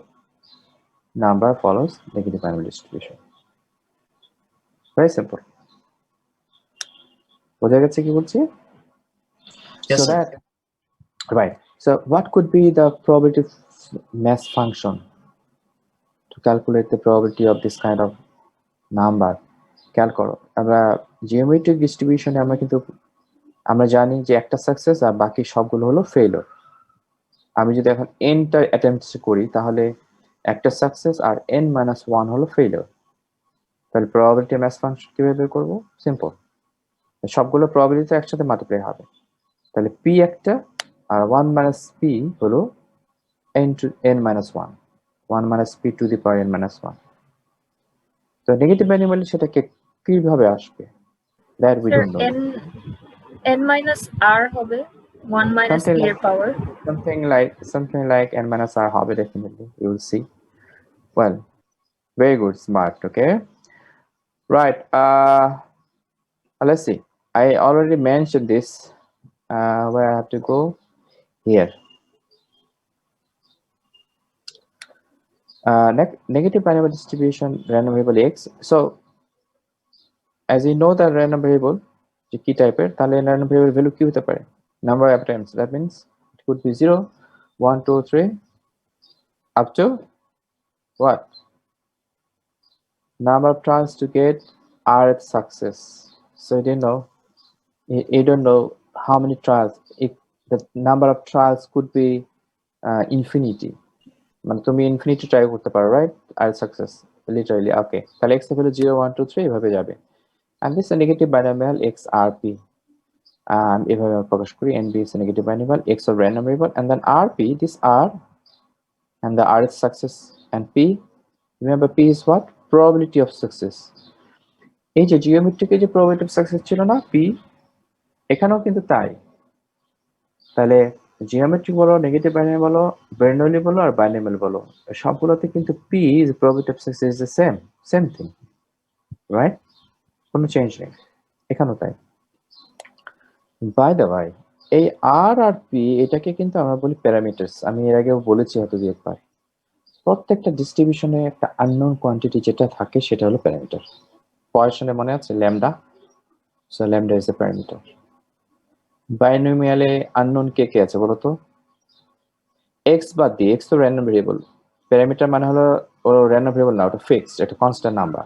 number follows negative binomial distribution. Very simple. বোঝা গেছে কি বলছি? Yes, So sir. that, right. So what could be the probability mass function to calculate the probability of this kind of number? খেয়াল করো, আমরা geometric ডিস্ট্রিবিউশনে আমরা জানি যে একটা সাকসেস আর বাকি সবগুলো হলো ফেইলিওর। আমি যদি এখন nটা অ্যাটেম্পটস করি তাহলে একটা সাকসেস আর n-1 হলো ফেইলিওর। তাহলে প্রবাবিলিটি ম্যাথ ফাংশন কিভাবে বের করব? সিম্পল, সবগুলো প্রবাবিলিটি একসাথে মাল্টিপ্লাই হবে, তাহলে p একটা আর 1 - p হলো n-1। 1 minus p to the power n minus 1. তো নেগেটিভ অ্যানিমালে সেটাকে কিভাবে আসবে? That we sir don't know. n minus r হবে 1 minus Something p এর like পাওয়ার something like n minus r হবে definitely. You will see. Well, very good, smart. Okay, right. Let's see. I already mentioned this. Where I have to go here. Negative binary distribution random variable x. So as you know the random variable যে কি টাইপের, তাহলে random variable value কি হতে পারে? Number of attempts. That means it could be 0, 1, 2, 3 up to what? Number of tries to get rth success. So you don't know how many trials. If the number of trials could be infinity, মানে তুমি infinity try করতে পারো, right? আর success literally ওকে, তাহলে x এর value 0, 1, 2, 3 এভাবে যাবে। and this is a negative binomial xrp, এভাবে আমরা প্রকাশ করি nb is a negative binomial x of random variable and then rp, this r and the r is success and p, remember p is what? Probability of success. এই যে জিওমেট্রিকে যে probability of success ছিল না p, এখানেও কিন্তু তাই। তাহলে geometric বলো, নেগেটিভ বাইনারি বলো, বার্নৌলি বলো আর বাইনোমিয়াল বলো, সবগুলোতে কিন্তু p is probability of success is the same thing, right? কোনো চেঞ্জ নেই, এখানেও তাই। বাই দ্য ওয়ে, এই আর আর পি এটাকে কিন্তু আমরা বলি প্যারামিটারস। আমি এর আগেও বলেছি হয়তো দুই একবার। প্রত্যেকটা ডিস্ট্রিবিউশনে একটা আননোন কোয়ান্টিটি যেটা থাকে সেটা হলো প্যারামিটার। পয়সনে মনে আছে lambda, so lambda is a parameter. বাইনোমিয়ালে আননোন কে কে আছে বলো তো? এক্স বাদ দিয়ে, এক্স তো র্যান্ডম ভেরিয়েবল, প্যারামিটার মানে হলো ও র্যান্ডম ভেরিয়েবল না, ওটা ফিক্সড, একটা কনস্ট্যান্ট নাম্বার।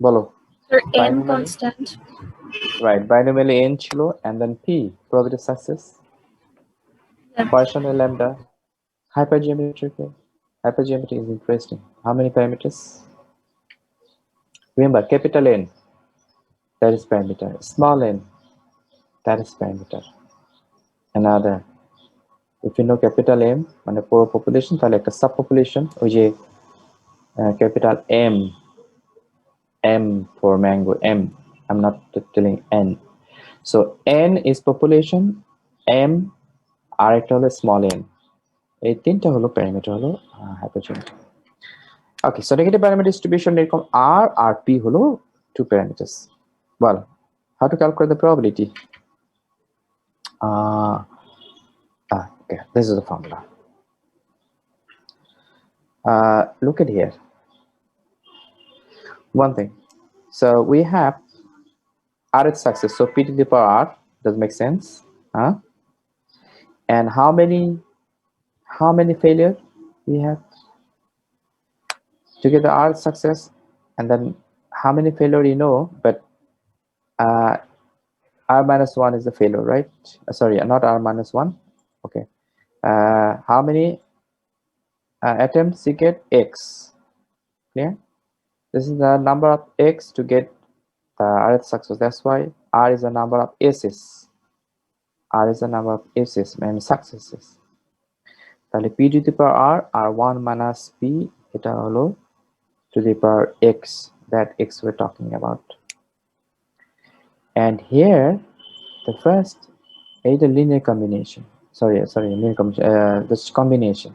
বলো sir n Binomially? Constant right, binomially n ছিল and then p probability of success, Poisson lambda, hypergeometry is interesting. How many parameters? Remember, capital N, that is parameter, small n, that is parameter. Another, if you know capital M মানে পুরো population, তাহলে একটা subpopulation, ওই যে capital M for mango, I'm not telling N. So N is population, M আর একটা হলো small n, এই তিনটা হলো প্যারামিটার হলো hypergeometry. Okay, so negative parameter distribution এরকম R আর P হলো two parameters. Well, how to calculate the probability? Okay, this is the formula. Look at here. One thing. So we have R is success, so P to the power R does make sense, huh? And how many failure we have to get the R success, and then how many failure you know, but R minus 1 is the failure, right? Sorry, not R minus 1. Okay. How many attempts you get? X. Clear? This is the number of X to get the R success. That's why R is the number of S's. R is the number of S's, and successes. তাহলে P to the power R, R1 minus P, এটা হলো to the power X, that X we're talking about. And here, the first is the linear combination. Sorry, linear combination. This combination.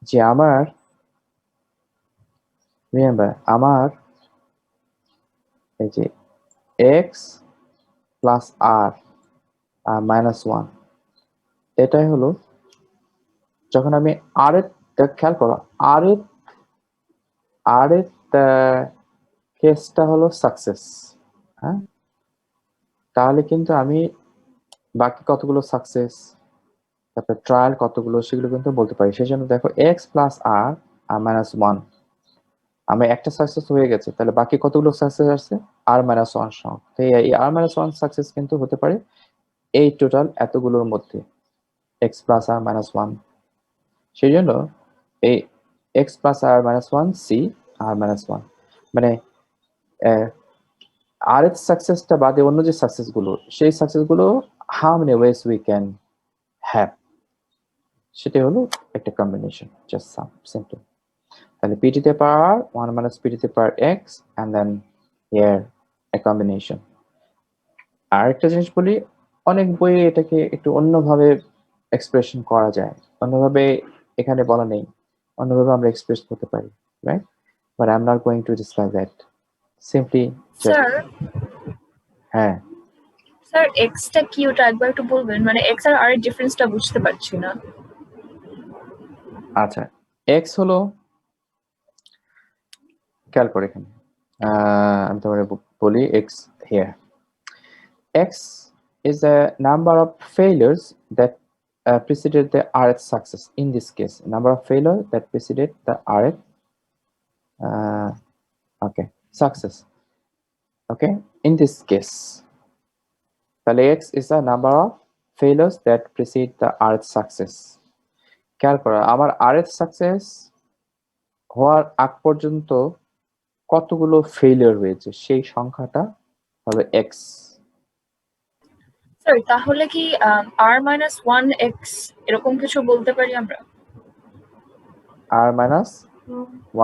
যে আমার, remember, আমার এই যে x plus r minus 1, এটাই হলো যখন আমি r এর, খেয়াল করো, r এর কেসটা হলো সাকসেস, হ্যাঁ? তাহলে কিন্তু আমি বাকি কতগুলো সাকসেস, তারপরে ট্রায়াল কতগুলো, সেগুলো কিন্তু বলতে পারি। সেই জন্য দেখো x plus r minus 1, আমি একটা সাকসেস হয়ে গেছে, তাহলে বাকি কতগুলো সাকসেস আসছে? r minus 1 সহ। তো এই r minus 1 সাকসেস কিন্তু হতে পারে এই টোটাল এতগুলোর মধ্যে, x plus r minus 1। সেই জন্য এই x plus r minus 1 c r minus 1, মানে r এর সাকসেসটা বাদে অন্য যে সাকসেসগুলো, সেই সাকসেসগুলো how many ways we can have, সেটা হলো একটা কম্বিনেশন, জাস্ট সাম, সিম্পল। তাহলে p to the power 1 minus p to the power x and then here a combination. আর একটা জিনিস বলি, অনেক বইয়ে এটাকে একটু অন্যভাবে এক্সপ্রেশন করা যায়, অন্যভাবে এখানে বলা নেই, অন্যভাবে আমরা এক্সপ্রেস করতে পারি, right? But I am not going to discuss that, simply sir হ্যাঁ। স্যার এক্সটা কি ওটা একবার একটু বলবেন, মানে এক্স আর আর এর ডিফারেন্সটা বুঝতে পারছি না। আচ্ছা, এক্স হলো, খেয়াল করে এখানে আমি তোমার বলি x here, x is the number of failures that preceded the rth success. In this case, number of failures that preceded the rth okay success. Okay, in this case, the x is the number of failures that precede the rth success. খেয়াল করো, আমার rth success হওয়ার আগ পর্যন্ত কতগুলো failure হয়েছে সেই সংখ্যাটা হবে x। স্যার তাহলে কি আর মাইনাস ওয়ান এক্স এরকম কিছু বলতে পারি আমরা? r minus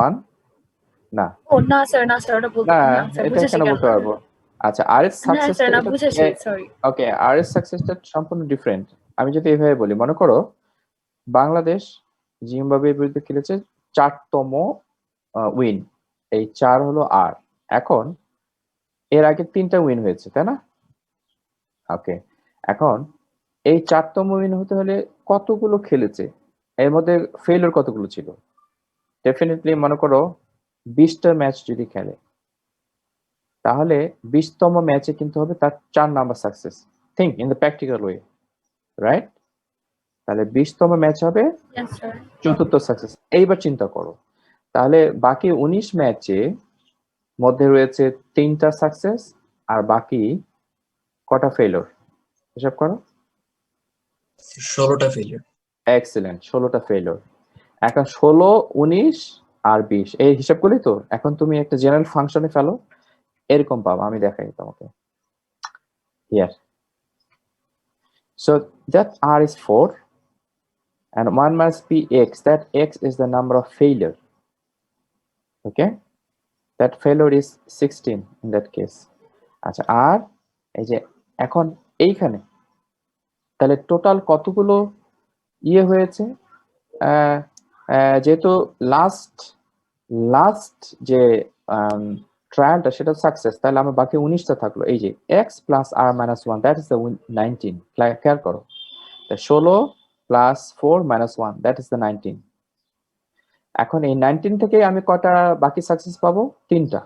1 না ও না স্যার, না স্যার ওটা বলতে না, পারি না স্যার, এটা বুঝেছি কেন কেন। বলতে পারবো? আচ্ছা, আর এর না স্যার সাকসেসটা না বুঝেছি, সরি। ওকে, আর এর সাকসেসটা সম্পূর্ণ ডিফারেন্ট। আমি যদি এভাবে বলি, মনে করো বাংলাদেশ জিম্বাবুয়ের বিরুদ্ধে খেলেছে 4তম উইন, এই 4 হলো আর, এখন এর আগে 3টা উইন হয়েছে, তাই না? ওকে, এখন এই 4তম উইন হতে হলে কতগুলো খেলেছে, এর মধ্যে ফেলিওর কতগুলো ছিল? ডেফিনেটলি মনে করো 20টা ম্যাচ যদি খেলে, তাহলে 20তম ম্যাচে কিন্তু হবে তার 4 number success. Think in the practical way, right? তাহলে 20তম ম্যাচ হবে ইয়েস স্যার। 4র্থ সাকসেস। এইবার চিন্তা করো, তাহলে বাকি 19 ম্যাচে মধ্যে রয়েছে 3টা সাকসেস আর বাকি কটা ফেলিওর? হিসাব করো। 16টা ফেলিয়ার। এক্সিলেন্ট, 16টা ফেলিওর। এখন 16, 19 আর 20 এই হিসাব করলেই তো এখন তুমি একটা জেনারেল ফাংশনে ফেলো, এরকম পাবো। আমি দেখাই তোমাকে here. So that r is 4 and 1 must be x, that x is the number of failure. Okay, that failure is 16 in that case. আচ্ছা, আর এই যে এখন এইখানে তাহলে টোটাল কতগুলো ইয়ে হয়েছে, যেহেতু লাস্ট যে ট্রায়ালটা সেটা সাকসেস, তাহলে আমার বাকি 19টা থাকলো। এই যে x plus r minus 1, that is the 19। খেয়াল করো, 16 plus 4 minus 1, that is the 19। এখন এই 19 থেকে আমি কটা বাকি সাকসেস পাবো? 3টা।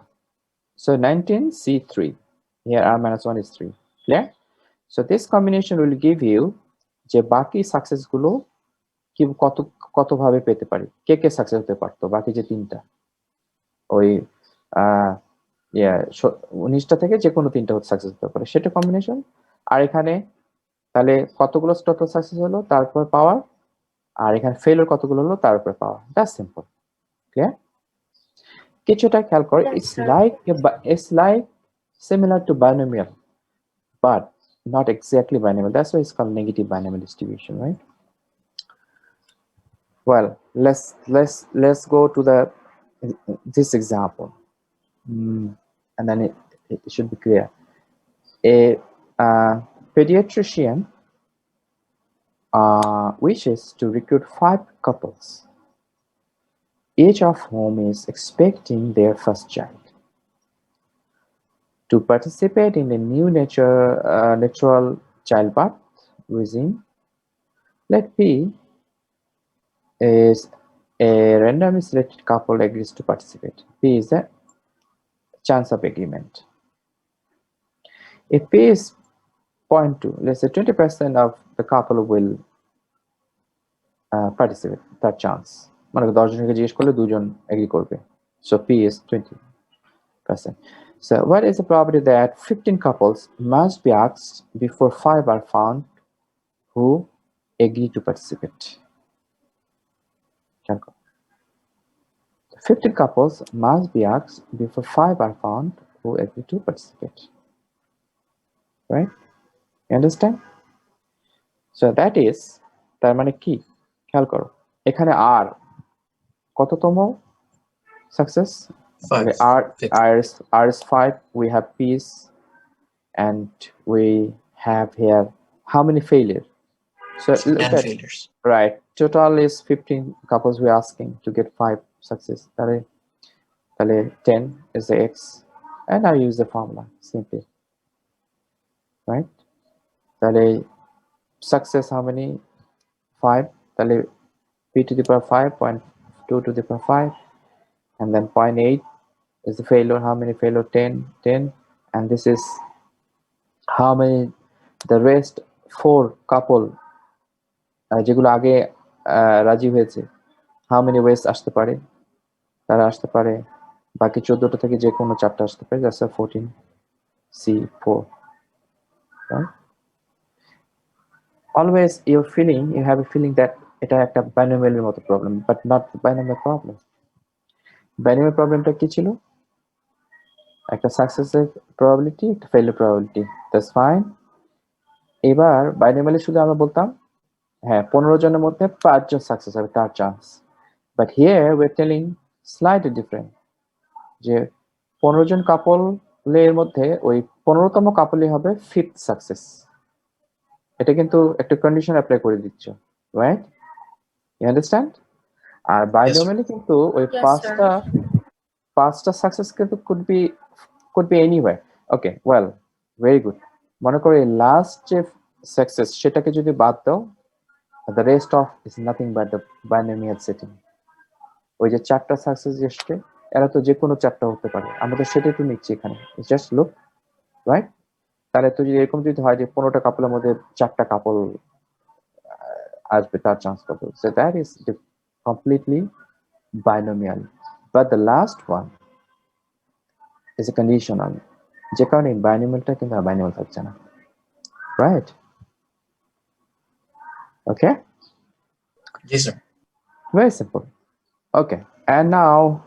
So 19 C3, here r minus 1 is 3, clear? So this combination will give you যে বাকি সাকসেস গুলো কি কত ভাবে পেতে পারি, কে সাকসেস হতে পারতো বাকি যে 3টা, ওই 19টা থেকে যে কোনো 3টা সাকসেস হতে পারে, সেটা কম্বিনেশন। আর এখানে তাহলে কতগুলো টোটাল সাকসেস হলো তারপর পাওয়ার, আর এখানে ফেলিওর কতগুলো হলো তার উপর পাওয়ার, দ্যাটস সিম্পল, ক্লিয়ার? কিছুটা খেয়াল করো, Yes, it's sir. like similar to binomial but not exactly binomial, that's why it's called negative binomial distribution, right? Well, let's go to this example. And then it should be clear. A pediatrician wishes to recruit 5 couples, each of whom is expecting their first child, to participate in a new natural childbirth regime. Let P is a randomly selected couple agrees to participate. P is the chance of agreement. If P is 0.2, let's say 20% of the couple will participate, তার chance, মানে 10 জনকে জিজ্ঞেস করলে 2 জন agri করবে, so P is 20%. So what is the probability that 15 couples must be asked before 5 are found who agree to participate? 15 couples must be asked before 5 are found who agree to participate, right? You understand? So that is, তার মানে কি, খেয়াল করো এখানে আর কততম success? 5. R, Fifth. R is 5. We have peace, and we have here how many failure? So look 10 at failures. right. Total is 15 couples we're asking to get 5 success. তাহলে 10 is the X, and I use the formula simply, right? তাহলে success how many? 5. তাহলে p to the power 5, 0.2 to the power 5, and then 0.8 is the failure. How many failure? 10, and this is how many the rest 4 couple যেগুলো আগে রাজি হয়েছে, how many ways আসতে পারে? তারা আসতে পারে বাকি 14টা থেকে যে কোনো 4টা আসতে পারে, that's a 14 C4, right? Always you have a feeling that এটা একটা binomial মতো problem, but not the binomial problem. Binomial problemটা কি ছিল? একটা সাকসেসের probability, একটা failure probability, that's fine. এবার binomial শুধু আমরা বলতাম হ্যাঁ 15 জনের মধ্যে 5 জন সাকসেস হবে তার chance, but here we're telling slightly different, যে 15 জন কাপলের মধ্যে ওই 15তম কাপলই হবে 5th সাকসেস। এটা কিন্তু একটা কন্ডিশন অ্যাপ্লাই করে দিচ্ছ, রাইট? You understand? আর বাইনোমিয়ালি কিন্তু ওই Yes, পাঁচটা সাকসেস কিন্তু could be anywhere. Okay, well, very good. মনে করো এই লাস্ট যে সাকসেস সেটাকে যদি বাদ দাও, the rest of is nothing but the binomial setting. ওই যে 4টা সাকসেস এসছে, এরা তো যে কোনো 4টা হতে পারে, আমরা তো সেটাই তো নিচ্ছি এখানে, জাস্ট লুক, রাইট? তাহলে তো যদি এরকম যদি হয় যে 15টা কাপলের মধ্যে 4টা কাপল আসবে, তার চান্স কত? So that is completely binomial, but the last one is a conditional, যে কারণে binomialটা কিন্তু আর binomial থাকছে না, right? Okay, Yes, sir. very simple. Okay, and now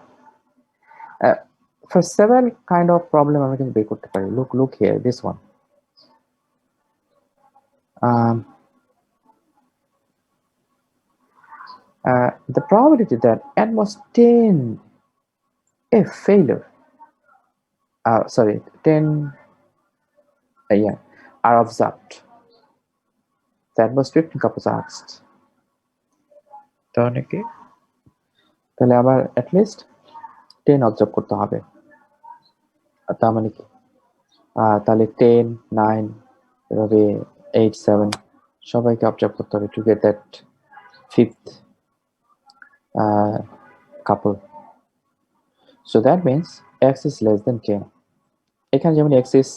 for several kind of problem আমরা কিন্তু বের করতে পারি। Look here, this one. The probability that at most 10 if failure, 10 are observed, that most 15 couples are asked, তাহলে আবার at least 10 observe করতে হবে। তার মানে কি? তাহলে 10, 9, এভাবে 8, 7 সবাইকে অবজার্ভ করতে হবে to get that 5th couple. So that means x is less than 10. এখানে যেমন x is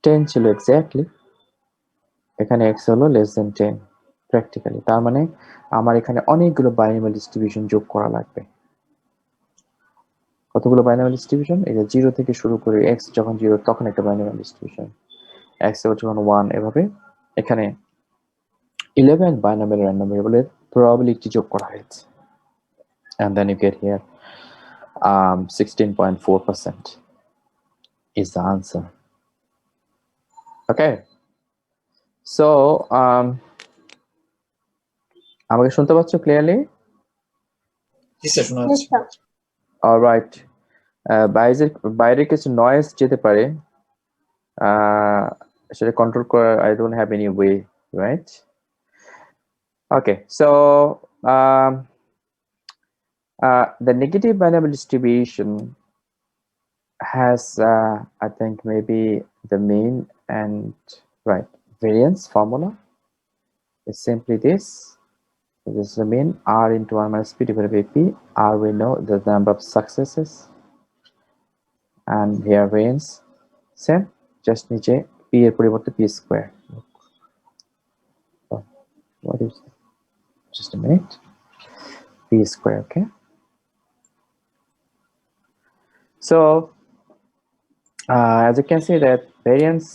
10 ছিল exactly, এখানে x হলো less than 10 practically, তার মানে আমার এখানে অনেকগুলো বাইনোমিয়াল ডিস্ট্রিবিউশন যোগ করা লাগবে। কতগুলো বাইনোমিয়াল ডিস্ট্রিবিউশন? এই যে 0 থেকে শুরু করে x যখন 0 তখন একটা বাইনোমিয়াল ডিস্ট্রিবিউশন, x যখন 1, এভাবে এখানে 11 বাইনোমিয়াল র্যান্ডম ভেরিয়েবলের প্রবাবিলিটি যোগ করা হয়েছে, and then you get here 16.4% is the answer. Okay, so আমাকে শুনতে পাচ্ছ clearly? Yes, sir. No, Yes, sir. Alright, বাইরে কিছু নয়েজ যেতে পারে, সেটা কন্ট্রোল করা I don't have any way, right? Okay, so the negative binomial distribution has I think maybe the mean and right variance formula is simply this. This is the mean, r into 1 minus p divided by p. R we know the number of successes, and here variance same, just নিচে p এর পরিবর্তে p square. Oh, what is that? Just a minute. P square, okay? So as you can see that variance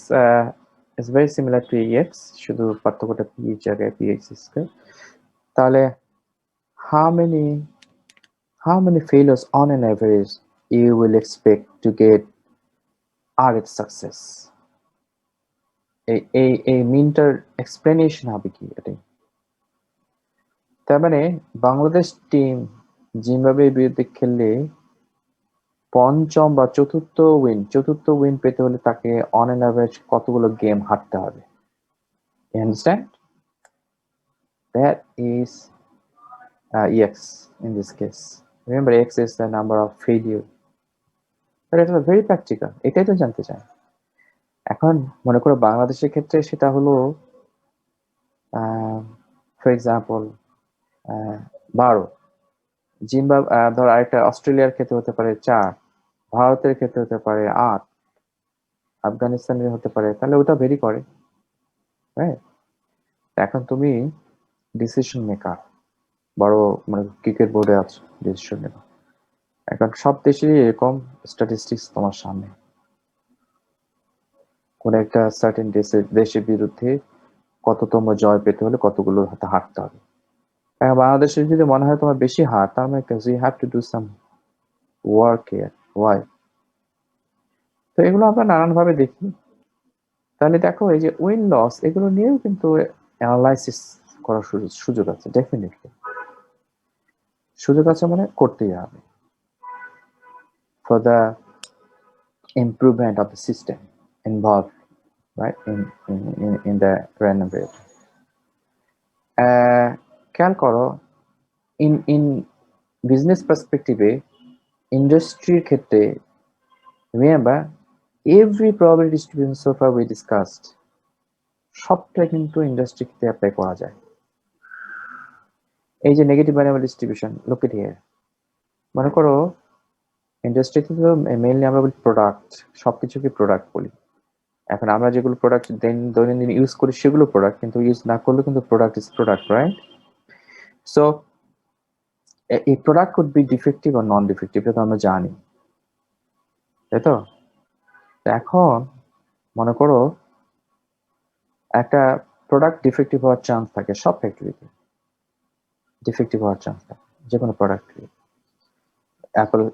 is very similar to ex, শুধু পার্থক্যটা p জায়গায় px square। তাহলে how many failures on an average you will expect to get rth success? এই মিনটার explanation হবে কি এটাই? তার মানে বাংলাদেশ টিম জিম্বাবুয়ের বিরুদ্ধে খেললে পঞ্চম বা চতুর্থ উইন পেতে হলে তাকে অন অ্যান অ্যাভারেজ কতগুলো গেম হারতে হবে? You understand? That is X in this case. Remember, X is the number of failure. But it was very practical. এটাই তো জানতে চাই। এখন মনে করো বাংলাদেশের ক্ষেত্রে সেটা হলো ফর এক্সাম্পল 12, ধর আরেকটা অস্ট্রেলিয়ার ক্ষেত্রে হতে পারে 4, ভারতের ক্ষেত্রে হতে পারে 8, আফগানিস্তানের হতে পারে, তাহলে ওটা ভেরি করে, রাইট? এখন তুমি ডিসিশন মেকার, বড় মানে ক্রিকেট বোর্ডে আছো, ডিসিশন নেবে। এখন সব দেশেরই এরকম স্ট্যাটিস্টিক্স তোমার সামনে, কোন একটা সার্টেন দেশের বিরুদ্ধে কততম জয় পেতে হলে কতগুলো হাতে হারতে হবে। এখন বাংলাদেশের যদি মনে হয় তোমার বেশি হার, তার মানে you have to do some work here. Why? তো এগুলো আমরা নানান ভাবে দেখি। তাহলে দেখো এই যে উইন লস এগুলো নিয়েও কিন্তু অ্যানালাইসিস করার সুযোগ আছে, ডেফিনেটলি সুযোগ আছে, মানে করতেই হবে for the improvement of the system involved, right, in the random variable. খেয়াল করো in business perspective, industry ক্ষেত্রে remember every probability distribution so far we discussed সবটা কিন্তু ইন্ডাস্ট্রি ক্ষেত্রে অ্যাপ্লাই করা যায়। এই যে negative variable distribution, look it here, মনে করো ইন্ডাস্ট্রিতে তো মেইনলি আমরা বলি প্রোডাক্ট, সবকিছুকে প্রোডাক্ট বলি। এখন আমরা যেগুলো প্রোডাক্ট দৈনন্দিন ইউজ করি সেগুলো প্রোডাক্ট, কিন্তু ইউজ না করলে কিন্তু product is product, right? So এই প্রোডাক্ট কুড বি ডিফেক্টিভ আর নন ডিফেক্টিভ, এটা তো আমরা জানি, তাই তো? এখন মনে করো একটা প্রোডাক্ট ডিফেক্টিভ হওয়ার চান্স থাকে, সব ফ্যাক্টরিতে ডিফেক্টিভ হওয়ার চান্স থাকে, যে কোনো প্রোডাক্ট।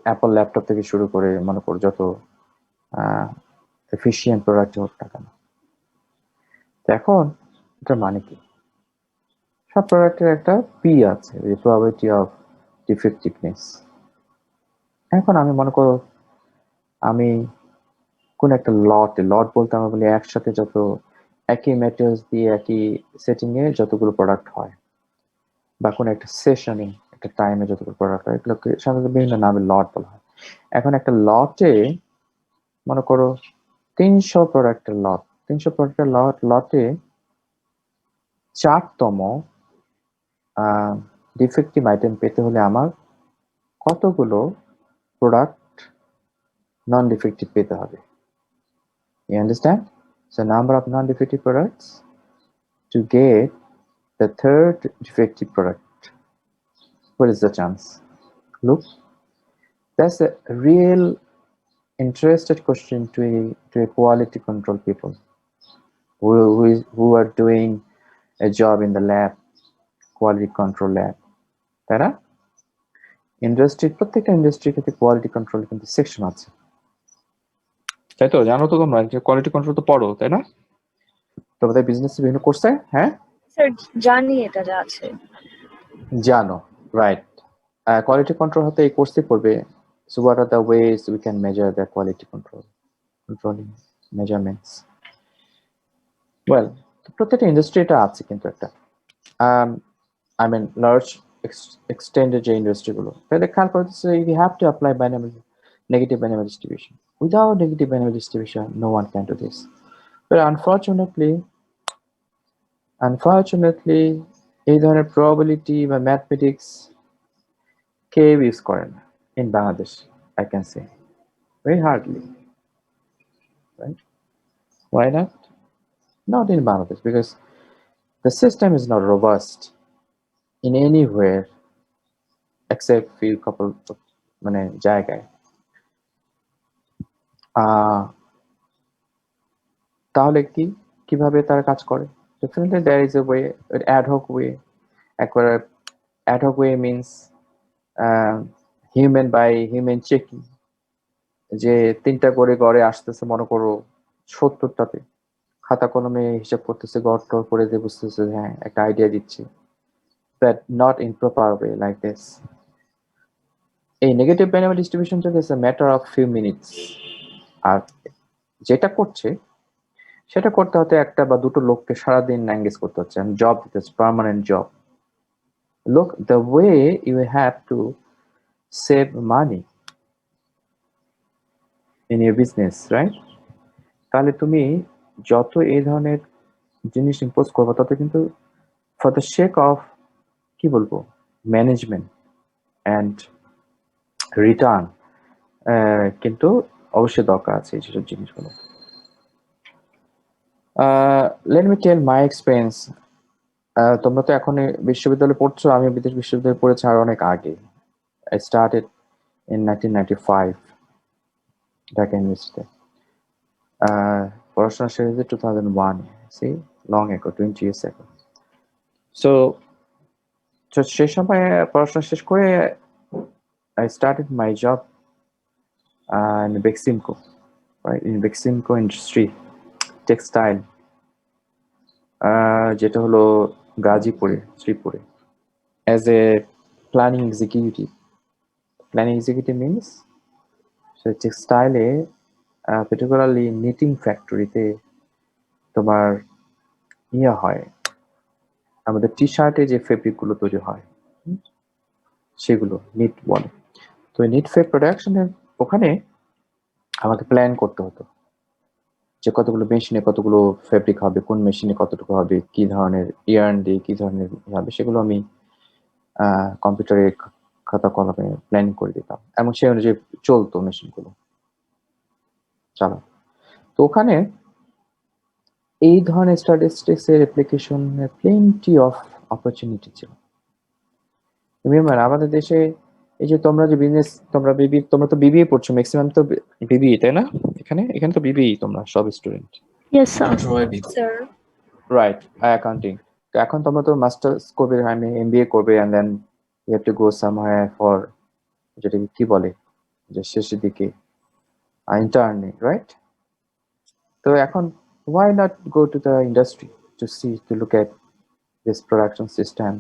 অ্যাপল ল্যাপটপ থেকে শুরু করে মনে করো যত এফিশিয়েন্ট প্রোডাক্ট হোক না কেন। এখন এটার মানে কি? সব প্রোডাক্টের একটা পি আছে, প্রবাবিলিটি অফ ডিফেক্টিভনেস। এখন আমি মনে করো আমি কোন একটা লট বলতে আমরা বলি একসাথে যত একই ম্যাটেরিয়ালস দিয়ে একই সেটিং এ যতগুলো প্রোডাক্ট হয়, বা কোন একটা সেশনে একটা টাইমে যতগুলো প্রোডাক্ট হয়, এগুলোকে সাধারণত বিভিন্ন নামে লট বলা হয়। এখন একটা লটে মনে করো 300 প্রোডাক্টের লটে 4তম ডিফেক্টিভ আইটেম পেতে হলে আমার কতগুলো প্রোডাক্ট নন ডিফেক্টিভ পেতে হবে? You understand? So number of non-defective products to get the third defective product. What is the chance? Look, that's a real interested question to a quality control people who are doing a job in the lab, quality control lab. তাই না? প্রত্যেকটা ইন্ডাস্ট্রির ক্ষেত্রে quality control কিন্তু section আছে, তাই তো? জানো তো তোমরা যে কোয়ালিটি কন্ট্রোল তো পড়ো, তাই না? তোমাদের বিজনেস বিভিন্ন কোর্সে, হ্যাঁ স্যার জানি এটা যা আছে। জানো, রাইট? কোয়ালিটি কন্ট্রোল হতে এই কোর্সে পড়বে। So what are the ways we can measure the quality controlling measurements? Well, প্রত্যেকটা ইন্ডাস্ট্রি এটা আছে কিন্তু একটা I mean large extended যে ইন্ডাস্ট্রি গুলো, তাহলে খেয়াল করতেছে you have to apply negative binomial distribution. Without negative binomial distribution, no one can do this. But unfortunately এই ধরনের probability বা ম্যাথমেটিক্স কেউ ইউজ করে না in Bangladesh, I can say very hardly, right? Why not? Not in Bangladesh, because the system is not robust in anywhere except few couple of মানে জায়গায়। তাহলে কিভাবে তারা কাজ করে? Definitely there is a way, an ad hoc way. একবারে ad hoc way means human by human checking, যে 3টা করে গড়ে আসতেছে মনে করো 70টাতে, খাতা কলমে হিসাব করতেছে, গড় টর করে দিয়ে বুঝতেছে হ্যাঁ একটা আইডিয়া দিচ্ছে, but not in proper way like this. A negative binary distribution is a matter of few minutes. আর যেটা করছে সেটা করতে হতে একটা বা দুটো লোককে সারাদিন এঙ্গেজ করতে হচ্ছে, and জব দিতে হচ্ছে, permanent job. Look, the way you have to save money in your business, right? তাহলে তুমি যত এই ধরনের জিনিস ইম্পোজ করবে তত কিন্তু ফর দ্য শেক অফ কি বলবো ম্যানেজমেন্ট অ্যান্ড রিটার্ন কিন্তু অবশ্যই দরকার আছে এই সব জিনিসগুলো। Let me tell my experience. তোমরা তো এখন বিশ্ববিদ্যালয়ে পড়ছো, আমি বিদেশ বিশ্ববিদ্যালয়ে পড়েছি আর অনেক আগে। I started in 1995 ঢাকা ইউনিভার্সিটিতে। পড়াশোনা শেষ হয়েছে 2001, see, long ago, 20 years ago. So সেই সময় পড়াশোনা শেষ করে I started my job in Beximco, right? In Beximco industry, textile, যেটা হলো গাজীপুরে, শ্রীপুরে, as a planning executive. Planning executive means টেক্সটাইলে particularly knitting ফ্যাক্টরিতে তোমার ইয়ে হয়, আমাদের টি শার্টে যে ফেব্রিক গুলো তৈরি হয় সেগুলো নিট বলে। তো নিট ফেব প্রোডাকশনের ওখানে আমাকে প্ল্যান করতে হতো যে কতগুলো মেশিনে কতগুলো ফেব্রিক হবে, কোন মেশিনে কতটুকু হবে, কি ধরনের ইয়ার্ন দিয়ে কি ধরনের হবে, সেগুলো আমি কম্পিউটারে খাতা কলমে প্ল্যানিং করে দিতাম এবং সেই অনুযায়ী চলতো মেশিনগুলো চালা। তো ওখানে এই ধরনের স্ট্যাটিস্টিক্স এর অ্যাপ্লিকেশনের প্লেন্টি অফ অপরচুনিটি ছিল। রিমেম্বার আমাদের দেশে এই যে তোমরা যে বিজনেস, তোমরা তো বিবিএ পড়ছো, ম্যাক্সিমাম তো বিবিএ, তাই না? এখানে তো বিবিএ তোমরা সব স্টুডেন্ট, Yes, sir. সবাই বিদ্যুৎ। Sir right? অ্যাকাউন্টিং। তো এখন তোমরা তো মাস্টার্স করবে, আমি এমবিএ করবে, and then you have to go somewhere for, যেটাকে কি বলে যে শেষের দিকে ইন্টার্নি, রাইট? তো এখন why not go to the industry to see, to look at this production system,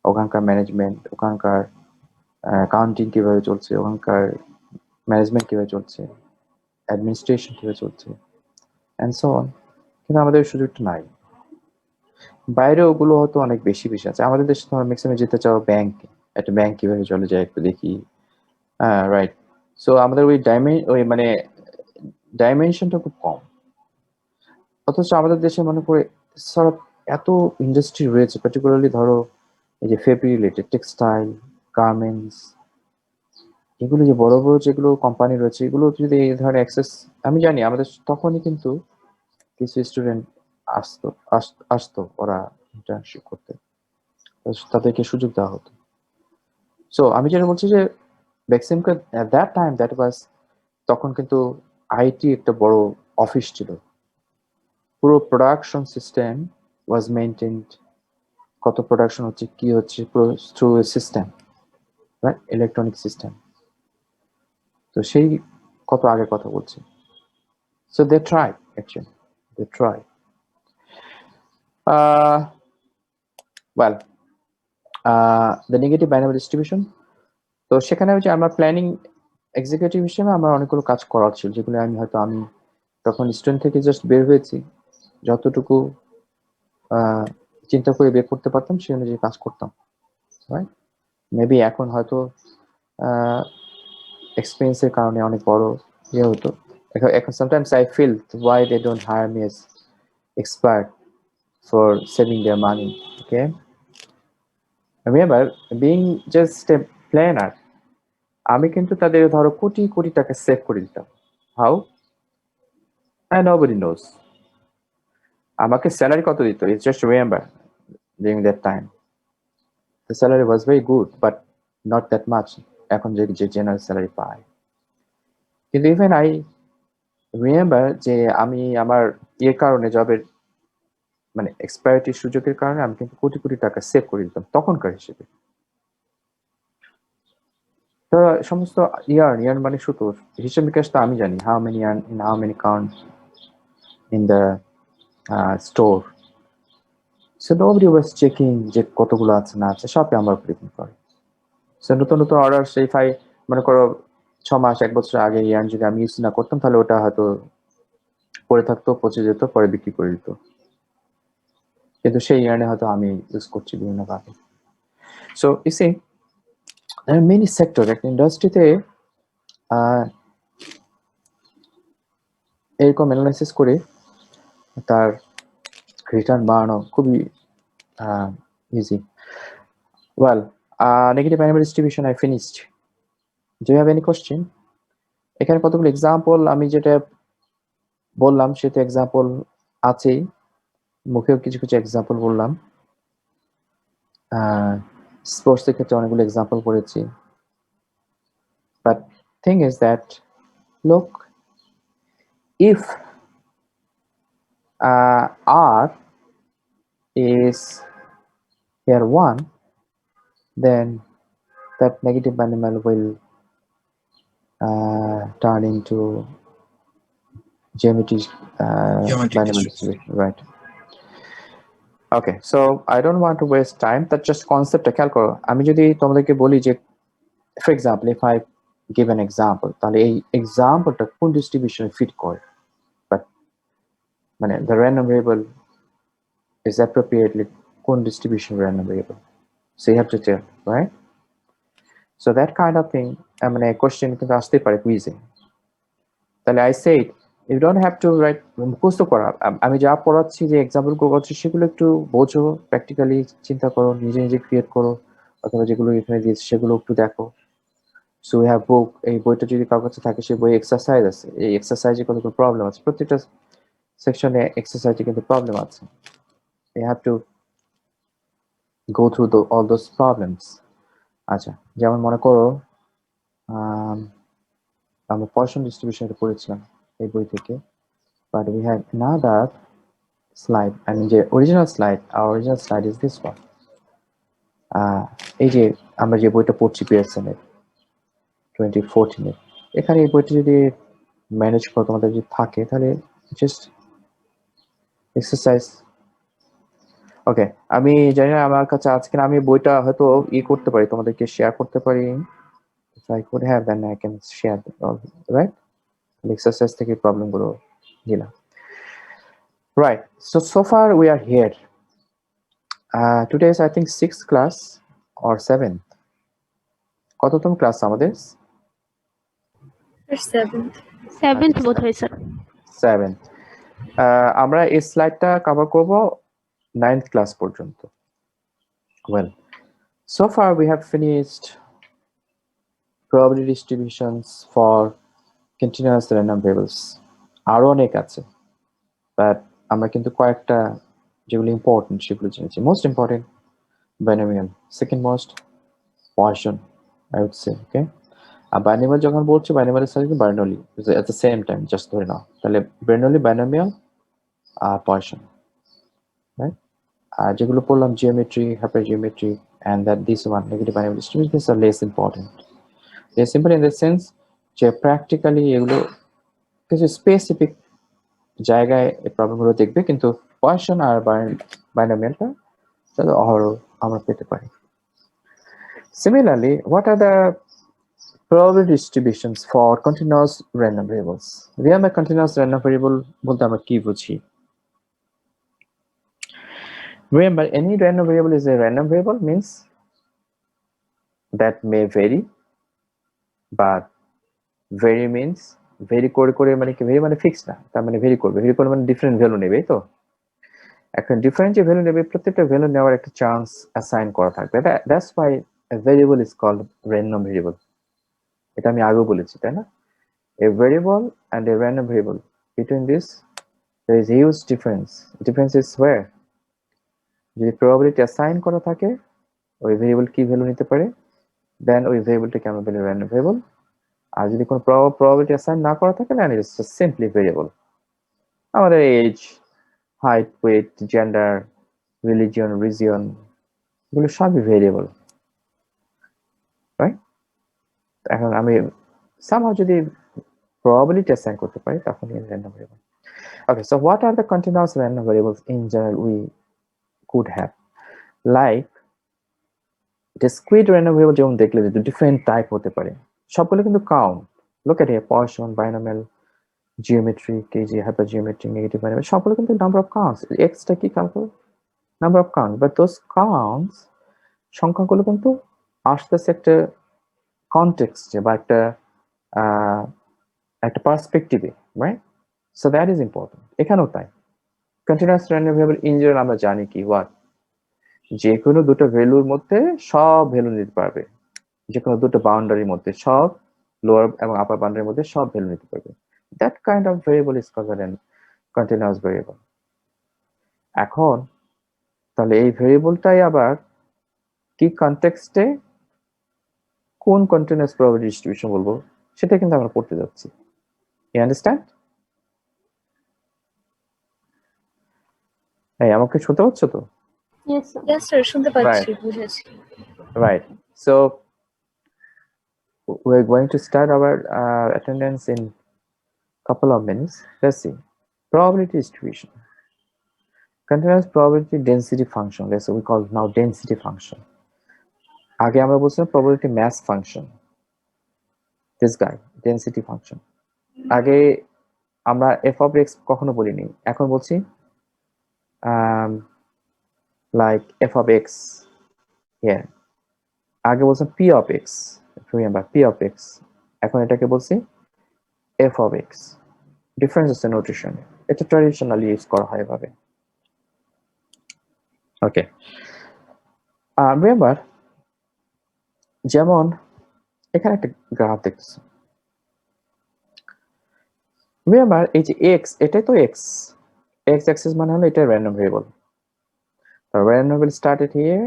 ওখানকার ম্যানেজমেন্ট, ওখানকার অ্যাকাউন্টিং কিভাবে চলছে, ওখানকার ম্যানেজমেন্ট কিভাবে চলছে, অ্যাডমিনিস্ট্রেশন কিভাবে চলছে, অ্যান্ড সো অন। কিন্তু আমাদের সুযোগটা নাই। বাইরে ওগুলো হয়তো অনেক বেশি বেশি আছে। আমাদের দেশে তোমরা ম্যাক্সিমাম যেতে চাও ব্যাংকে, একটা ব্যাংক কিভাবে চলে যায় একটু দেখি, হ্যাঁ রাইট। সো আমাদের ওই মানে ডাইমেনশনটা খুব কম। অথচ আমাদের দেশে মনে করে সব এত ইন্ডাস্ট্রি রয়েছে, পার্টিকুলারলি ধরো এই যে ফেব্রিক রিলেটেড, টেক্সটাইল, গার্মেন্টস, এগুলো যে বড় বড় যেগুলো কোম্পানি রয়েছে, এগুলো যদি এই ধরনের অ্যাক্সেস, আমি জানি আমাদের তখনই কিন্তু কিছু স্টুডেন্ট আসতো ওরা ইন্টার্নশিপ করতে, তাদেরকে সুযোগ দেওয়া হতো। সো আমি যেটা বলছি যে Beximco at that time, that was, তখন কিন্তু আইটি একটা বড় অফিস ছিল, পুরো প্রোডাকশন সিস্টেম ওয়াজ মেইনটেইনড, কত প্রোডাকশন হচ্ছে কি হচ্ছে পুরো through a system, right? Electronic system. তো সেই কত আগে কথা বলছি। So they try, actually they try. Well, the negative binary distribution, তো সেখানে হচ্ছে আমার প্ল্যানিং এক্সিকিউটিভ হিসেবে আমার অনেকগুলো কাজ করার ছিল, যেগুলো আমি তখন স্টুডেন্ট থেকে জাস্ট বের হয়েছি, যতটুকু চিন্তা করে বের করতে পারতাম সেই অনুযায়ী কাজ করতাম, রাইট? মেবি এখন হয়তো এক্সপিরিয়েন্সের কারণে অনেক বড় ইয়ে হতো। এখন sometimes I feel why they don't hire me as expert for saving their money. Okay, remember being just a planner, আমি কিন্তু তাদের ধরো কোটি কোটি টাকা সেভ করে দিতাম। হাউ? And nobody knows. আমাকে স্যালারি কত দিত? It's just remember during that time the salary was very good, but not that much এখন যে জেনারেল স্যালারি পায়। কিন্তু ইভেন আই রিমেম্বার যে আমি আমার ইয়ের কারণে, জবের মানে এক্সপায়ারিটির সুযোগের কারণে আমি কিন্তু কোটি কোটি টাকা সেভ করে দিতাম তখনকার হিসেবে। তো সমস্ত ইয়ার্ন মানে শুধু হিসাব নিকাশ তো আমি জানি, how many yarn in how many count in the store. So nobody was checking যে কতগুলো আছে না আছে সবই আমার উপর ডিপেন্ড করে। সো নতুন নতুন অর্ডার সেই মনে করো 6 মাস 1 বছর আগে ইয়ার্ন যদি আমি ইউজ না করতাম তাহলে ওটা হয়তো পড়ে থাকতো, পচে যেত, পরে বিক্রি করে দিত। কিন্তু সেই ইয়ার্নে হয়তো আমি ইউজ করছি বিভিন্ন ভাবে। So you see there are many sectors একটা ইন্ডাস্ট্রিতে এরকম অ্যানালাইসিস করে তার রিটার্ন বাড়ানো খুবই easy. Well, negative animal distribution I finished. Do you have any question? এখানে কতগুলো এক্সাম্পল আমি যেটা বললাম সেটা এক্সাম্পল আছেই, মুখেও কিছু কিছু এক্সাম্পল বললাম, স্পোর্টসের ক্ষেত্রে অনেকগুলো এক্সাম্পল করেছি। But thing is that look, if R is here 1, then that negative binomial will turn into geometric Geometric binomial distribution, right? Okay, so I don't want to waste time. That's just concept খেয়াল করো। আমি যদি তোমাদেরকে বলি যে for example if I give an example তাহলে এই এক্সাম্পলটা কোন ডিস্ট্রিবিউশনে ফিট করে, বাট মানে the random variable is appropriately কোন distribution random variable, so you have to tell, right? So that kind of thing মানে কোশ্চেন কিন্তু আসতে পারে কুইজে। তাহলে I said you don't have to write মুখস্থ করা, আমি যা পড়াচ্ছি যে এক্সাম্পল করছি সেগুলো একটু বোঝো, প্র্যাকটিক্যালি চিন্তা করো, নিজে নিজে ক্রিয়েট করো, অথবা যেগুলো এখানে দিয়েছি সেগুলো একটু দেখো। সো উই হ্যাভ বুক, এই বইটা যদি কারোর কাছে থাকে সেই বই এক্সারসাইজ আছে, এই এক্সারসাইজে কতগুলো প্রবলেম আছে, প্রত্যেকটা সেকশনে এক্সারসাইজে কিন্তু প্রবলেম আছে। You have to go through all those problems. আচ্ছা, যেমন মনে করো আমরা পয়সন ডিস্ট্রিবিউশনটা পড়েছিলাম এই বই থেকে, but we have another slide, I mean যে original slide, our original slide is this one. এই যে আমরা যে বইটা পড়ছি পিয়ারসনের 2014 এর, এখানে এই বইটা যদি ম্যানেজ করো তোমাদের যদি থাকে তাহলে জাস্ট এক্সারসাইজ। ওকে, আমি জানি না আমার কাছে আজকে আমি বইটা হয়তো করতে পারি, তোমাদেরকে শেয়ার করতে পারি। if I could have then I can share all, right? Exercise থেকে প্রবলেম গুলো দিলাম, right? So far we are here. Today is I think 6th class or 7th. কততম ক্লাস আমাদের? 7th. 7th বোধ হয় স্যার। 7th. আমরা এই স্লাইডটা cover করব 9th ক্লাস পর্যন্ত। Well, so far we have finished probability distributions for continuous random variables. আরো অনেক আছে, বাট আমরা কিন্তু কয়েকটা যেগুলো ইম্পর্টেন্ট সেগুলো জেনেছি। Most important binomial, second most Poisson, I would say. Okay, আর binomial যখন বলছি binomial এর সাথে Bernoulli at the same time, just ধরে নাও তাহলে Bernoulli, binomial আর Poisson, right? আর যেগুলো পড়লাম geometry, hypergeometry, and that this one negative binomial distributions are less important. They are simple in the sense যে practically এগুলো কিছু স্পেসিফিক জায়গায় এই প্রবলেমগুলো দেখবে, কিন্তু Poisson আর binomialটা তাহলে অহরহ আমরা পেতে পারি। Similarly, what are the probability distributions for continuous random variables? Remember, continuous random variable বলতে আমরা কি বুঝি? Remember, any random variable is a random variable, means that may vary, but vary means vary করে মানে কি, vary মানে fixed না, তার মানে vary করবে মানে different value নেবে, তো এখন different যে value নেবে প্রত্যেকটা value নেওয়ার একটা চান্স অ্যাসাইন করা থাকবে। That's why a variable is called random variable. এটা আমি আগেও বলেছি, তাই না? A variable and a random variable, between this there is a huge difference. The difference is where যদি probability assign করা থাকে ওই ভেরিয়েবল কি ভ্যালু নিতে পারে, দেন ওই ভেরিয়েবলটাকে আমরা বলি random variable। আর যদি কোনো probability assign না করা থাকে, then it is just simply variable। আমাদের age, height, weight, gender, religion, region, এগুলো সবই ভেরিয়েবল, রাইট? এখন আমি somehow যদি probability assign করতে পারি তখন random variable। Okay, so what are the continuous random variables in general we could have. Like discrete random variable যেমন দেখলে যে different type হতে পারে, সবগুলো কিন্তু count. Look at here, Poisson, binomial, geometric, KG, hypergeometric, negative binomial, সবগুলো কিন্তু number of counts. X টা কি count করবে? Number of counts, but those counts সংখ্যাগুলো কিন্তু আসতেছে একটা কনটেক্সটে বা একটা পার্সপেক্টিভে, right? So that is important. এখানেও তাই। Continuous random variable in general আমরা জানি কি হোয়াট, যে কোনো দুটো ভ্যালুর মধ্যে সব ভ্যালু নিতে পারবে, যে কোনো দুটো বাউন্ডারির মধ্যে সব, লোয়ার এবং আপার বাউন্ডারির মধ্যে সব ভ্যালু নিতে পারবে। That kind of variable is called an continuous variable. এখন তাহলে এই ভেরিয়েবলটাই আবার কি কনটেক্সটে কোন কন্টিনিউয়াস প্রবাবিলিটি ডিস্ট্রিবিউশন বলবো সেটা কিন্তু আমরা পড়তে যাচ্ছি। You understand? এই আমাকে শুনতে পাচ্ছ তো? Yes, sir. Yes, sir. শুনতে পাচ্ছি, বুঝেছি। Right. So we're going to start our attendance in couple of minutes. Let's see. Probability distribution. Continuous probability density function. That's what we call now density function. আগে আমরা বলছিলাম probability mass function. This guy, density function. আগে আমরা f of x কখনো বলিনি, এখন বলছি like f of x here. আগে বলছিলাম p of x. Remember p of x. এখন এটাকে বলছি f of x. Difference is a notation. এটা ট্র্যাডিশনালি ইউজ করা হয় এভাবে। ওকে, রিমেম্বার যেমন এখানে একটা গ্রাফ দেখতেছি। রিমেম্বার এই যে x, এটাই তো x অ্যাক্সিস মানে হলো এটা র্যান্ডম ভেরিয়েবল। তো random variable started here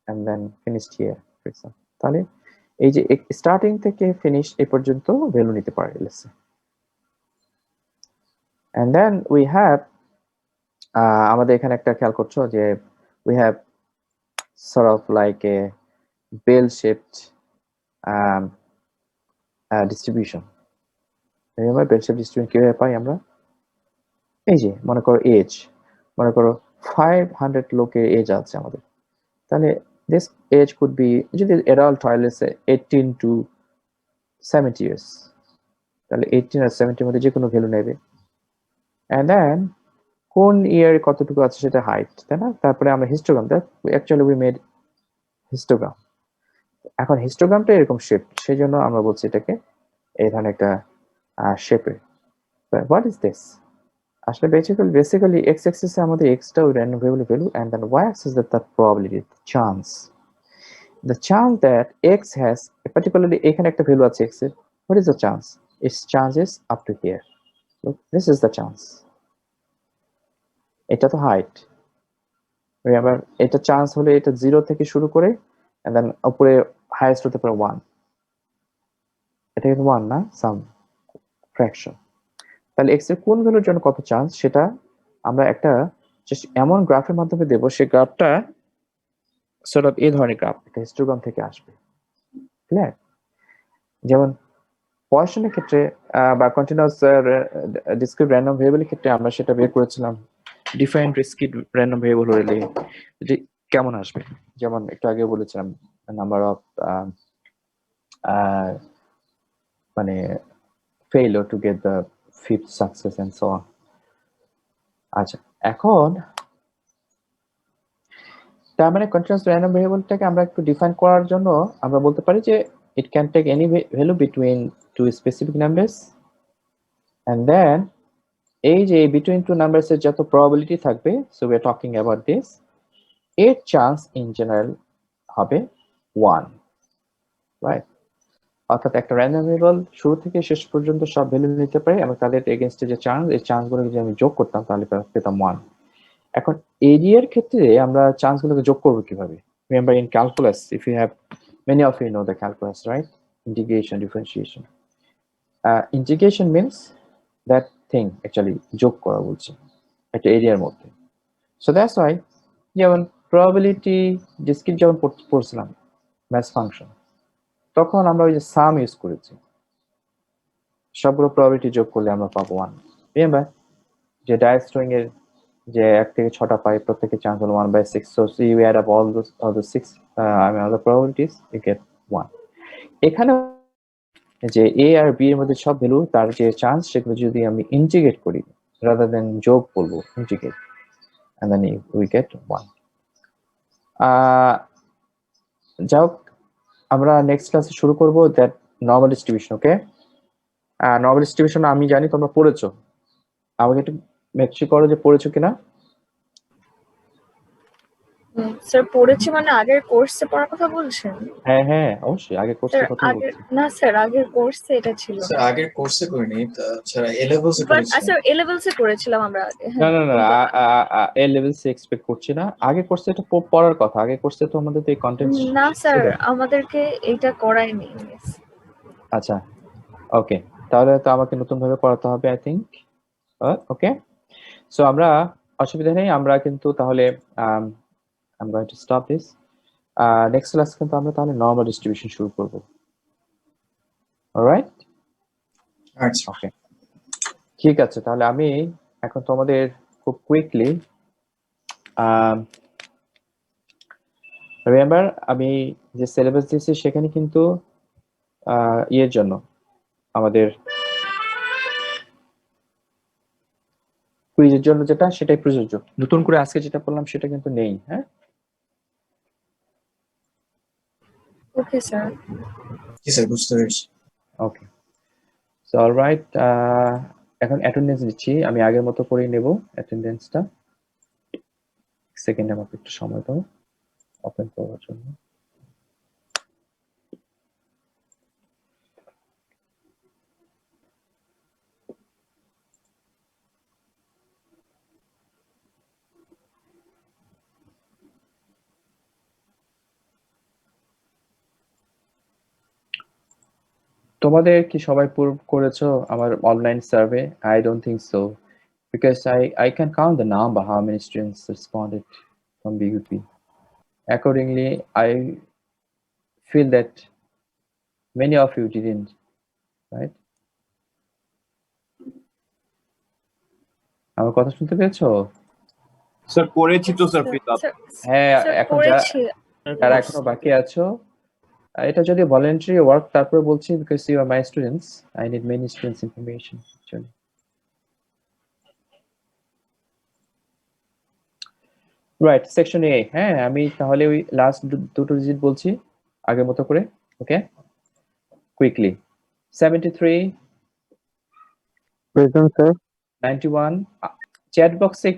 and then finished here. তাহলে এই যে স্টার্টিং থেকে ফিনিশ এই পর্যন্ত ভ্যালু নিতে পারে, let's say. And then we have আমাদের এখানে একটা খেয়াল করছো যে we have sort of like a bell-shaped distribution. Remember bell-shaped distribution কিভাবে পাই আমরা? এই যে মনে করো এজ, মনে করো 500 লোকের এজ আছে আমাদের, তাহলে this age could be, যদি adult হয় let's say 18 to 70 years, তাহলে 18 আর 70 এর মধ্যে যে কোনো ভ্যালু নেবে। And then কোন ইয়ারে কতটুকু আছে সেটা হাইট, তাই না? তারপরে আমরা histogram, that actually we made histogram. এখন হিস্টোগ্রামটা এরকম শেপ, সেই জন্য আমরা বলছি এটাকে এই ধরনের একটা শেপে। What is this? আসলে বেসিক্যালি এক্স অ্যাক্সিসে আমাদের এক্সটা ওই random variable value, and then y axis that the probability, chance, the chance that x has particularly এখানে একটা ভ্যালু আছে এক্স এর। What is the chance? It's chance is up to here. Look, this is the chance. এটা তো height, আবার এটা chance হলে এটা 0 থেকে শুরু করে and then উপরে হাইয়েস্ট হতে পারে 1, এটা কিন্তু 1 না, সাম ফ্র্যাকশন। তাহলে x এর কোন ভ্যালুর জন্য কত চান্স সেটা আমরা একটা জাস্ট এমন গ্রাফের মাধ্যমে দেব, সেই গ্রাফটা সর্ট অফ এই ধরনের গ্রাফ, এটা হিস্টোগ্রাম থেকে আসবে। ক্লিয়ার? যেমন পয়েশনের ক্ষেত্রে বা কন্টিনিউয়াস ডিসক্রিট র্যান্ডম ভেরিয়েবলের ক্ষেত্রে আমরা সেটা বের করেছিলাম ডিফারেন্ট ডিসক্রিট র্যান্ডম ভেরিয়েবল হলে যে কেমন আসবে। যেমন একটু আগে বলেছিলাম নাম্বার অফ মানে failure to get the fifth success and so on. আচ্ছা, এখন তার মানে কন্টিনিউয়াস র্যান্ডম ভেরিয়েবলটাকে আমরা একটু ডিফাইন করার জন্য আমরা বলতে পারি যে it can take any value between two specific numbers, and then এই যে between two numbers এর যত probability থাকবে, so we are talking about this, এর চান্স in general হবে 1, right? অর্থাৎ একটা র্যান্ডম ভেরিয়েবল শুরু থেকে শেষ পর্যন্ত সব ভ্যালু নিতে পারে এবং তাদের এগেইনস্টে যে চান্স, এই চান্সগুলো যদি আমি যোগ করতাম তাহলে পেতাম 1। এখন এরিয়ার ক্ষেত্রে আমরা চান্সগুলোকে যোগ করব কিভাবে? Remember in calculus, if you have many of you know the calculus, right? Integration, differentiation. Integration means that thing, actually যোগ করা বলছি একটা এরিয়ার মধ্যে। সো দ্যাটস ওয়াই যেমন প্রবাবিলিটি ডিসক্রিট যখন পড়ছিলাম ম্যাথস ফাংশন, তখন আমরা ওই যে সাম ইউজ করেছি, সবগুলো প্রবাবিলিটি যোগ করলে আমরা পাবো 1। রিমেম্বার যে ডায়াস্ট্রিং এর যে 1 থেকে 6টা পাই, প্রত্যেকের চান্স হলো 1/6, so you add up all the 6 all the probabilities, you get 1. এখানে যে a আর b এর মধ্যে সব ভ্যালু তার যে চান্স সেগুলো যদি আমি ইন্টিগ্রেট করি rather than যোগ বলবো, integrate, and then we get 1. যাও আমরা নেক্সট ক্লাসে শুরু করব that normal distribution. Okay, normal distribution আমি জানি তোমরা পড়েছো, আমাকে একটু মেক শিওর করো যে পড়েছো কিনা। স্যার পড়েছি মানে আগের কোর্সে পড়ার কথা বলছেন? হ্যাঁ হ্যাঁ অবশ্যই, আগে কোর্সের স্যার কথা আগের বলছি। না স্যার আগের কোর্সে এটা ছিল। স্যার আগের কোর্সে করিনি, sir A levels A but করেছি। স্যার এ লেভেলসে করেছিলাম আমরা আগে। না হ্যাঁ না না, কিন্তু এ লেভেল সে এক্সপেক্ট করছি না, আগে কোর্সে এটা পড়ার কথা, আগে কোর্সে তো আমাদের তো এই কন্টেন্ট। না স্যার আমাদেরকে এইটা করায়নি। আচ্ছা ওকে, তাহলে তো আমাকে নতুন ভাবে পড়াতে হবে আই থিংক। ওকে, সো আমরা অসুবিধা নেই, আমরা কিন্তু তাহলে I'm going to stop this. Next class কিন্তু আমরা তাহলে নরমাল ডিস্ট্রিবিউশন শুরু করব। অলরাইট, আচ্ছা ওকে ঠিক আছে, তাহলে আমি এখন তোমাদের খুব কুইকলি রিমেম্বার আমি যে সিলেবাস দিয়েছি সেখানে কিন্তু ইয়ের জন্য আমাদের কুইজের জন্য যেটা সেটাই প্রযোজ্য, নতুন করে আজকে যেটা বললাম সেটা কিন্তু নেই। হ্যাঁ ওকে স্যার। জি স্যার, বুঝতে পেরেছি। ওকে, সো অলরাইট, এখন অ্যাটেন্ডেন্স দিচ্ছি, আমি আগের মতো করেই নেব অ্যাটেন্ডেন্সটা। সেকেন্ড আমাকে একটু সময় দাও ওপেন করার জন্য। তোমাদের কি সবাই পূরণ করেছো আমার online survey? I don't think so, because I can count the number how many students responded from BUP. Accordingly, I feel that many of you didn't, right? আমার কথা শুনতে পেয়েছো? স্যার করেছি তো স্যার ফিল আপ। হ্যাঁ, sir এখন করেছি। যারা এখনো বাকি আছো, এটা যদি ভলেন্টারি ওয়ার্ক তারপরে বলছি, because you are my students, I need many students information actually. Right, section A. হ্যাঁ, আমি তাহলে ওই লাস্ট দুটো ডিজিট বলছি আগের মতো করে। ওকে, কুইকলি 73, প্রেজেন্ট স্যার। 91, চ্যাট বক্সে